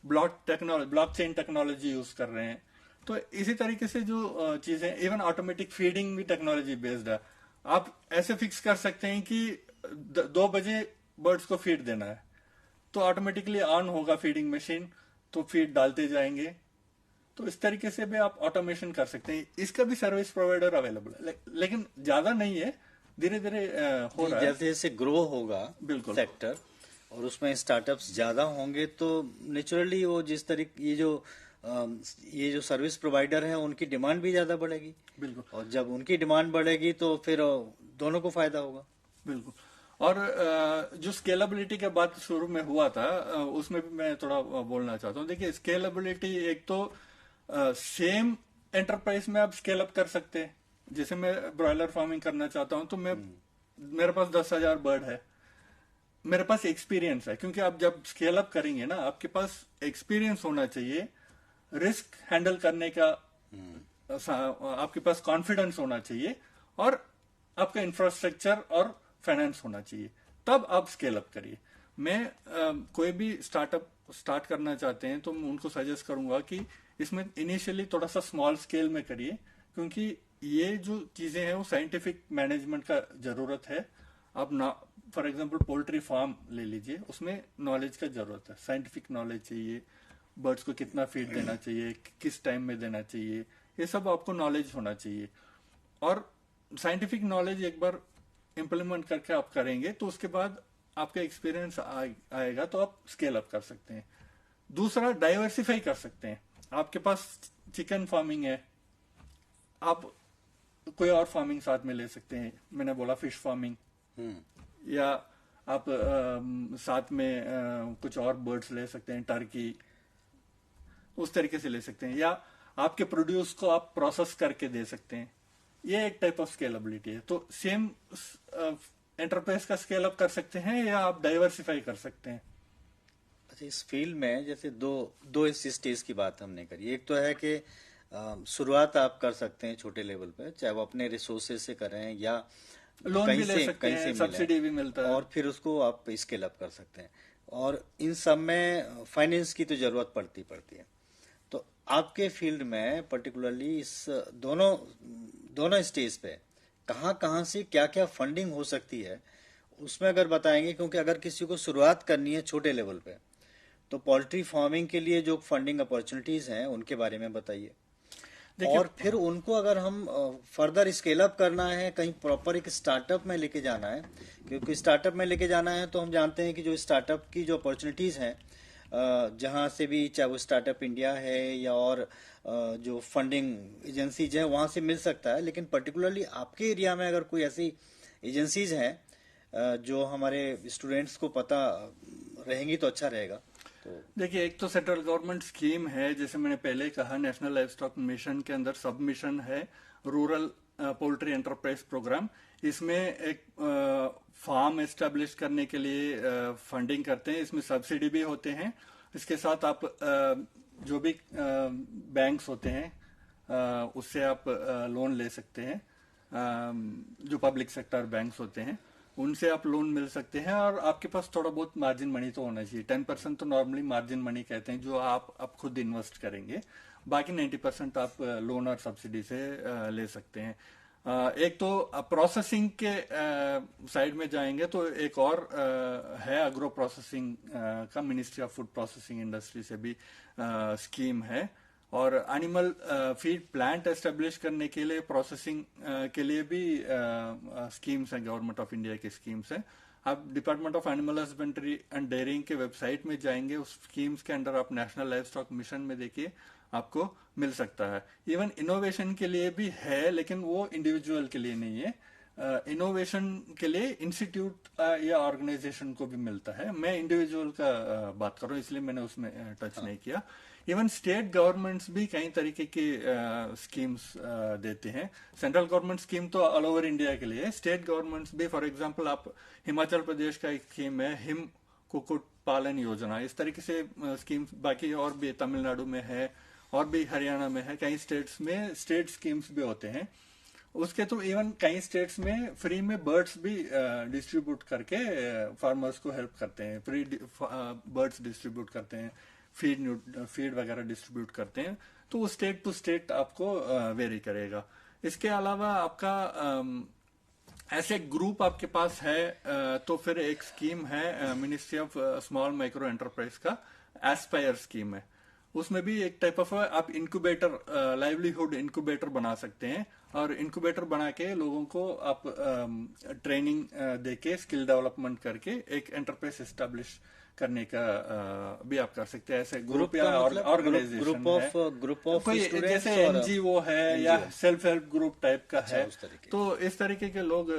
ब्लॉकचेन टेक्नोलॉजी यूज कर रहे हैं। तो इसी तरीके से जो चीजें, इवन ऑटोमेटिक फीडिंग भी टेक्नोलॉजी बेस्ड है। आप ऐसे फिक्स कर सकते हैं कि 2 बजे बर्ड्स को फीड देना है तो ऑटोमेटिकली ऑन होगा फीडिंग मशीन, तो फीड डालते जाएंगे। तो इस तरीके से भी आप ऑटोमेशन कर सकते हैं। इसका भी सर्विस प्रोवाइडर अवेलेबल है, लेकिन ज्यादा नहीं है, धीरे धीरे हो रहा है। जैसे जैसे ग्रो होगा बिल्कुल सेक्टर और उसमें स्टार्टअप्स ज्यादा होंगे तो नेचुरली वो जिस तरीके ये जो सर्विस प्रोवाइडर है उनकी डिमांड भी ज्यादा बढ़ेगी। बिल्कुल। और जब उनकी डिमांड बढ़ेगी तो फिर दोनों को फायदा होगा। बिल्कुल। और जो स्केलेबिलिटी का बात शुरू में हुआ था, उसमें भी मैं थोड़ा बोलना चाहता हूँ। देखिए स्केलेबिलिटी, एक तो सेम एंटरप्राइज में आप स्केल अप कर सकते हैं। जैसे मैं ब्रॉयलर फार्मिंग करना चाहता हूं तो मेरे पास 10,000 बर्ड है, मेरे पास एक्सपीरियंस है। क्योंकि आप जब स्केल अप करेंगे ना, आपके पास एक्सपीरियंस होना चाहिए, रिस्क हैंडल करने का आपके पास कॉन्फिडेंस होना चाहिए, और आपका इंफ्रास्ट्रक्चर और फाइनेंस होना चाहिए, तब आप स्केल अप करिए। मैं कोई भी स्टार्टअप स्टार्ट करना चाहते हैं तो मैं उनको सजेस्ट करूंगा कि इसमें इनिशियली थोड़ा सा स्मॉल स्केल में करिए, क्योंकि ये जो चीजें हैं वो साइंटिफिक मैनेजमेंट का जरूरत है। आप ना फॉर एग्जांपल पोल्ट्री फार्म ले लीजिए, उसमें नॉलेज का जरूरत है, साइंटिफिक नॉलेज चाहिए, बर्ड्स को कितना फीड देना चाहिए, किस टाइम में देना चाहिए, ये सब आपको नॉलेज होना चाहिए। और साइंटिफिक नॉलेज एक बार इम्प्लीमेंट करके आप करेंगे तो उसके बाद आपका एक्सपीरियंस आएगा तो आप स्केल अप कर सकते हैं। दूसरा, डाइवर्सिफाई कर सकते हैं। आपके पास चिकन फार्मिंग है, आप कोई और फार्मिंग साथ में ले सकते हैं। मैंने बोला फिश फार्मिंग, या आप साथ में कुछ और बर्ड्स ले सकते हैं, टर्की, उस तरीके से ले सकते हैं, या आपके प्रोड्यूस को आप प्रोसेस करके दे सकते हैं। ये एक टाइप ऑफ स्केलेबिलिटी है। तो सेम एंटरप्राइज का स्केल अप कर सकते हैं या आप डाइवर्सिफाई कर सकते हैं। अच्छा, इस फील्ड में जैसे दो इस स्टेज की बात हमने करी। एक तो है कि शुरुआत आप कर सकते हैं छोटे लेवल पे, चाहे वो अपने रिसोर्सेज से करें या लोन भी ले सकते हैं, सब्सिडी भी मिलता है, और फिर उसको आप स्केल अप कर सकते हैं। और इन सब में फाइनेंस की तो जरूरत पड़ती है। तो आपके फील्ड में पर्टिकुलरली इस दोनों स्टेज पे कहाँ से क्या क्या फंडिंग हो सकती है, उसमें अगर बताएंगे, क्योंकि अगर किसी को शुरुआत करनी है छोटे लेवल पे तो पोल्ट्री फार्मिंग के लिए जो फंडिंग अपॉर्चुनिटीज हैं उनके बारे में बताइए। और फिर उनको अगर हम फर्दर स्केल अप करना है, कहीं प्रॉपर एक स्टार्टअप में लेके जाना है, क्योंकि स्टार्टअप में लेके जाना है तो हम जानते हैं कि जो स्टार्टअप की जो अपॉर्चुनिटीज हैं, जहां से भी, चाहे वो स्टार्टअप इंडिया है या और जो फंडिंग एजेंसीज हैं वहां से मिल सकता है। लेकिन पर्टिकुलरली आपके एरिया में अगर कोई ऐसी एजेंसीज हैं जो हमारे स्टूडेंट्स को पता रहेंगी तो अच्छा रहेगा। तो देखिए, एक तो सेंट्रल गवर्नमेंट स्कीम है, जैसे मैंने पहले कहा, नेशनल लाइव स्टॉक मिशन के अंदर सब मिशन है रूरल पोल्ट्री एंटरप्राइज प्रोग्राम। इसमें एक फार्म एस्टेब्लिश करने के लिए फंडिंग करते हैं, इसमें सब्सिडी भी होते हैं। इसके साथ आप जो भी बैंक्स होते हैं उससे आप लोन ले सकते हैं, जो पब्लिक सेक्टर बैंक्स होते हैं उनसे आप लोन मिल सकते हैं। और आपके पास थोड़ा बहुत मार्जिन मनी तो होना चाहिए। 10% तो नॉर्मली मार्जिन मनी कहते हैं, जो आप खुद इन्वेस्ट करेंगे। बाकी 90% आप लोन और सब्सिडी से ले सकते हैं। एक तो प्रोसेसिंग के साइड में जाएंगे तो एक और है अग्रो प्रोसेसिंग का, ministry of food processing industry से भी स्कीम है। और एनिमल फीड प्लांट एस्टेब्लिश करने के लिए, प्रोसेसिंग के लिए भी स्कीम्स हैं, गवर्नमेंट ऑफ इंडिया की स्कीम्स हैं। आप department of animal husbandry and dairying के वेबसाइट में जाएंगे, उस स्कीम्स के अंडर आप नेशनल लाइव स्टॉक मिशन में देखिए, आपको मिल सकता है। इवन इनोवेशन के लिए भी है, लेकिन वो इंडिविजुअल के लिए नहीं है। इनोवेशन के लिए इंस्टीट्यूट या ऑर्गेनाइजेशन को भी मिलता है। मैं इंडिविजुअल का बात कर रहा हूँ, इसलिए मैंने उसमें टच नहीं किया। इवन स्टेट गवर्नमेंट्स भी कई तरीके की स्कीम्स देते हैं। सेंट्रल गवर्नमेंट स्कीम तो ऑल ओवर इंडिया के लिए है, स्टेट गवर्नमेंट्स भी, फॉर एग्जांपल आप हिमाचल प्रदेश का एक स्कीम है हिम कुक्कुट पालन योजना, इस तरीके से स्कीम्स बाकी और भी तमिलनाडु में है और भी हरियाणा में है। कई स्टेट्स में स्टेट स्कीम्स भी होते हैं। उसके तो इवन कई स्टेट्स में फ्री में बर्ड्स भी डिस्ट्रीब्यूट करके फार्मर्स को हेल्प करते हैं, फ्री बर्ड्स डिस्ट्रीब्यूट करते हैं, फीड वगैरह डिस्ट्रीब्यूट करते हैं। तो वो स्टेट टू स्टेट आपको वेरी करेगा। इसके अलावा आपका ऐसे ग्रुप आपके पास है तो फिर एक स्कीम है ministry of small micro enterprise का, एस्पायर स्कीम है। उसमें भी एक टाइप ऑफ आप इंक्यूबेटर, लाइवलीहुड इंक्यूबेटर बना सकते हैं, और इंक्यूबेटर बना के लोगों को आप ट्रेनिंग देके, स्किल डेवलपमेंट करके एक एंटरप्राइज एस्टेब्लिश करने का भी आप कर सकते हैं। ऐसे ग्रुप या ऑर्गेनाइजेशन ग्रुप ऑफ कोई जैसे एनजीओ है या सेल्फ हेल्प ग्रुप टाइप का है, तो इस तरीके के लोग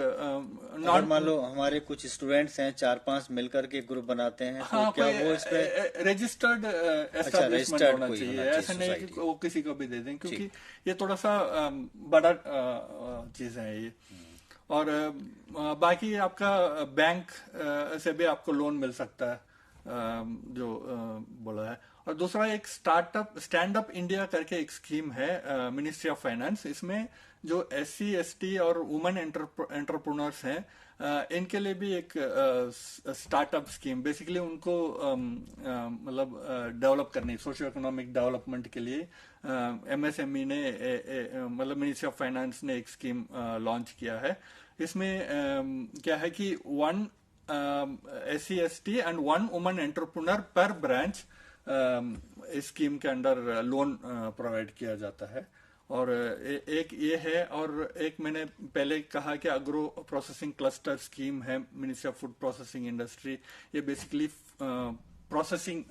मान लो हमारे कुछ स्टूडेंट्स हैं, 4-5 मिलकर के ग्रुप बनाते हैं, हाँ, तो क्या वो इस पे रजिस्टर्ड एस्टेब्लिशमेंट होना चाहिए। ऐसा नहीं कि वो किसी को भी दे दें, क्योंकि ये थोड़ा सा बड़ा चीज है ये। और बाकी आपका बैंक से भी आपको लोन मिल सकता है, जो बोला है। और दूसरा एक स्टैंड अप इंडिया करके एक स्कीम है मिनिस्ट्री ऑफ फाइनेंस। इसमें जो SC ST और वुमेन एंटरप्रेन्योर्स हैं, इनके लिए भी एक स्टार्टअप स्कीम, बेसिकली उनको मतलब डेवलप करने, सोशियो इकोनॉमिक डेवलपमेंट के लिए MSME ने मतलब मिनिस्ट्री ऑफ फाइनेंस ने एक स्कीम लॉन्च किया है। इसमें क्या है कि 1 SC ST and 1 woman entrepreneur पर ब्रांच इस स्कीम के अंडर लोन प्रोवाइड किया जाता है। और एक ये है, और एक मैंने पहले कहा कि अग्रो प्रोसेसिंग क्लस्टर स्कीम है ministry of food processing industry. ये बेसिकली प्रोसेसिंग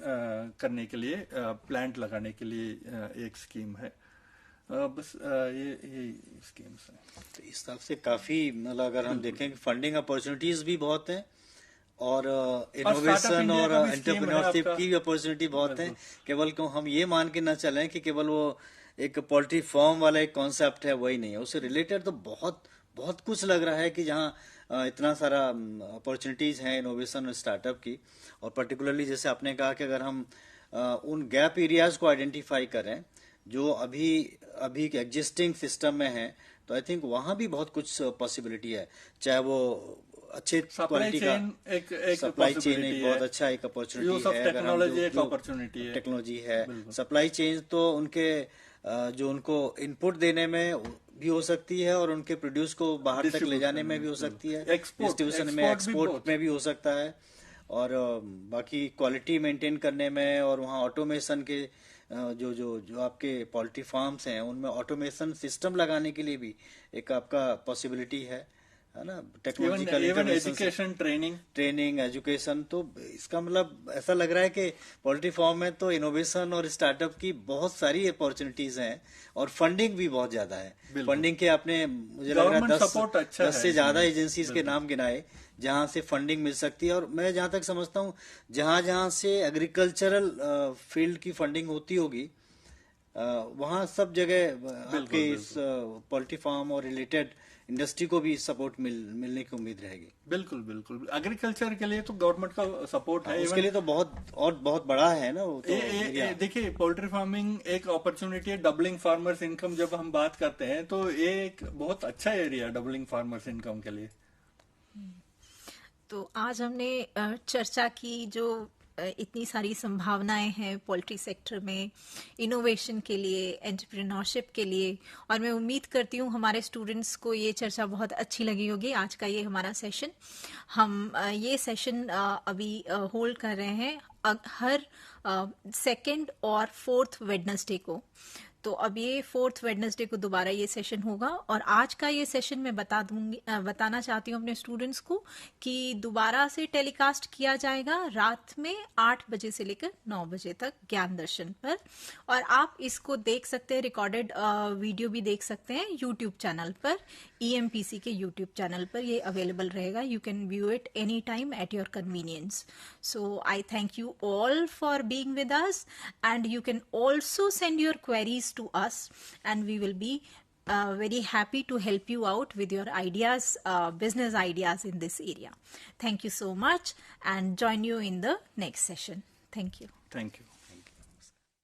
करने के लिए, प्लांट लगाने के लिए एक स्कीम है। बस ये स्कीम्स हैं। तो इस तरफ से काफी, मतलब अगर हम देखें कि फंडिंग अपॉर्चुनिटीज भी बहुत हैं और Startup इनोवेशन India और का भी scheme है एंटरप्रेन्योरशिप आपका। की अपॉर्चुनिटी बहुत है। केवल क्यों हम ये मान के न चलें कि केवल वो एक पोल्ट्री फार्म वाला एक कॉन्सेप्ट है, वही नहीं है, उससे रिलेटेड तो बहुत बहुत कुछ लग रहा है कि जहाँ इतना सारा अपॉर्चुनिटीज हैं इनोवेशन और स्टार्टअप की। और पर्टिकुलरली जैसे आपने कहा कि अगर हम उन गैप एरियाज को आइडेंटिफाई करें जो अभी अभी एग्जिस्टिंग सिस्टम में है, तो आई थिंक वहाँ भी बहुत कुछ पॉसिबिलिटी है। चाहे वो अच्छे सप्लाई क्वालिटी का चेन एक सप्लाई चेन पॉसिबिलिटी एक है, बहुत अच्छा एक अपॉर्चुनिटी यूज ऑफ है। अगर हम टेक्नोलॉजी एक जो अपॉर्चुनिटी है। टेक्नोलॉजी है, बिल्कुल। सप्लाई चेन तो उनके जो उनको इनपुट देने में भी हो सकती है और उनके प्रोड्यूस को बाहर तक ले जाने में भी हो सकती है, डिस्ट्रीब्यूशन में, एक्सपोर्ट में भी हो सकता है, और बाकी क्वालिटी मेंटेन करने में, और वहाँ ऑटोमेशन के जो जो जो आपके पोल्ट्री फार्म्स हैं उनमें ऑटोमेशन सिस्टम लगाने के लिए भी एक आपका पॉसिबिलिटी है ना। Technological even education, training education, तो इसका मतलब ऐसा लग रहा है कि पोल्ट्री फार्म में तो इनोवेशन और स्टार्टअप की बहुत सारी अपॉर्चुनिटीज हैं और फंडिंग भी बहुत ज्यादा है। फंडिंग के आपने मुझे लग रहा है 10 से ज्यादा एजेंसीज के नाम गिनाए जहां से फंडिंग मिल सकती है। और मैं जहां तक समझता हूं जहां जहां से एग्रीकल्चरल फील्ड की फंडिंग होती होगी वहां सब जगह आपके इस पोल्ट्री फार्म और रिलेटेड इंडस्ट्री को भी सपोर्ट मिलने की उम्मीद रहेगी। बिल्कुल बिल्कुल। एग्रीकल्चर के लिए तो गवर्नमेंट का सपोर्ट है, उसके लिए तो बहुत बड़ा है ना वो तो। देखिए पोल्ट्री फार्मिंग एक अपॉर्चुनिटी है, डबलिंग फार्मर्स इनकम जब हम बात करते हैं तो ये एक बहुत अच्छा एरिया डबलिंग फार्मर्स इनकम के लिए। तो आज हमने चर्चा की जो इतनी सारी संभावनाएं हैं पोल्ट्री सेक्टर में, इनोवेशन के लिए, एंटरप्रेन्योरशिप के लिए, और मैं उम्मीद करती हूँ हमारे स्टूडेंट्स को ये चर्चा बहुत अच्छी लगी होगी। आज का ये हमारा सेशन, हम ये सेशन अभी होल्ड कर रहे हैं हर सेकंड और फोर्थ वेडनेसडे को। तो अब ये फोर्थ वेडनेसडे को दोबारा ये सेशन होगा, और आज का ये सेशन मैं बताना चाहती हूँ अपने स्टूडेंट्स को कि दोबारा से टेलीकास्ट किया जाएगा रात में 8 बजे से लेकर 9 बजे तक ज्ञान दर्शन पर। और आप इसको देख सकते हैं, रिकॉर्डेड वीडियो भी देख सकते हैं यूट्यूब चैनल पर, EMPC के यूट्यूब चैनल पर ये अवेलेबल रहेगा। You can view it any time at your convenience. So I thank you all for being with us, and you can also send your queries to us, and we will be very happy to help you out with your ideas, business ideas in this area. Thank you so much, and join you in the next session. Thank you. Thank you.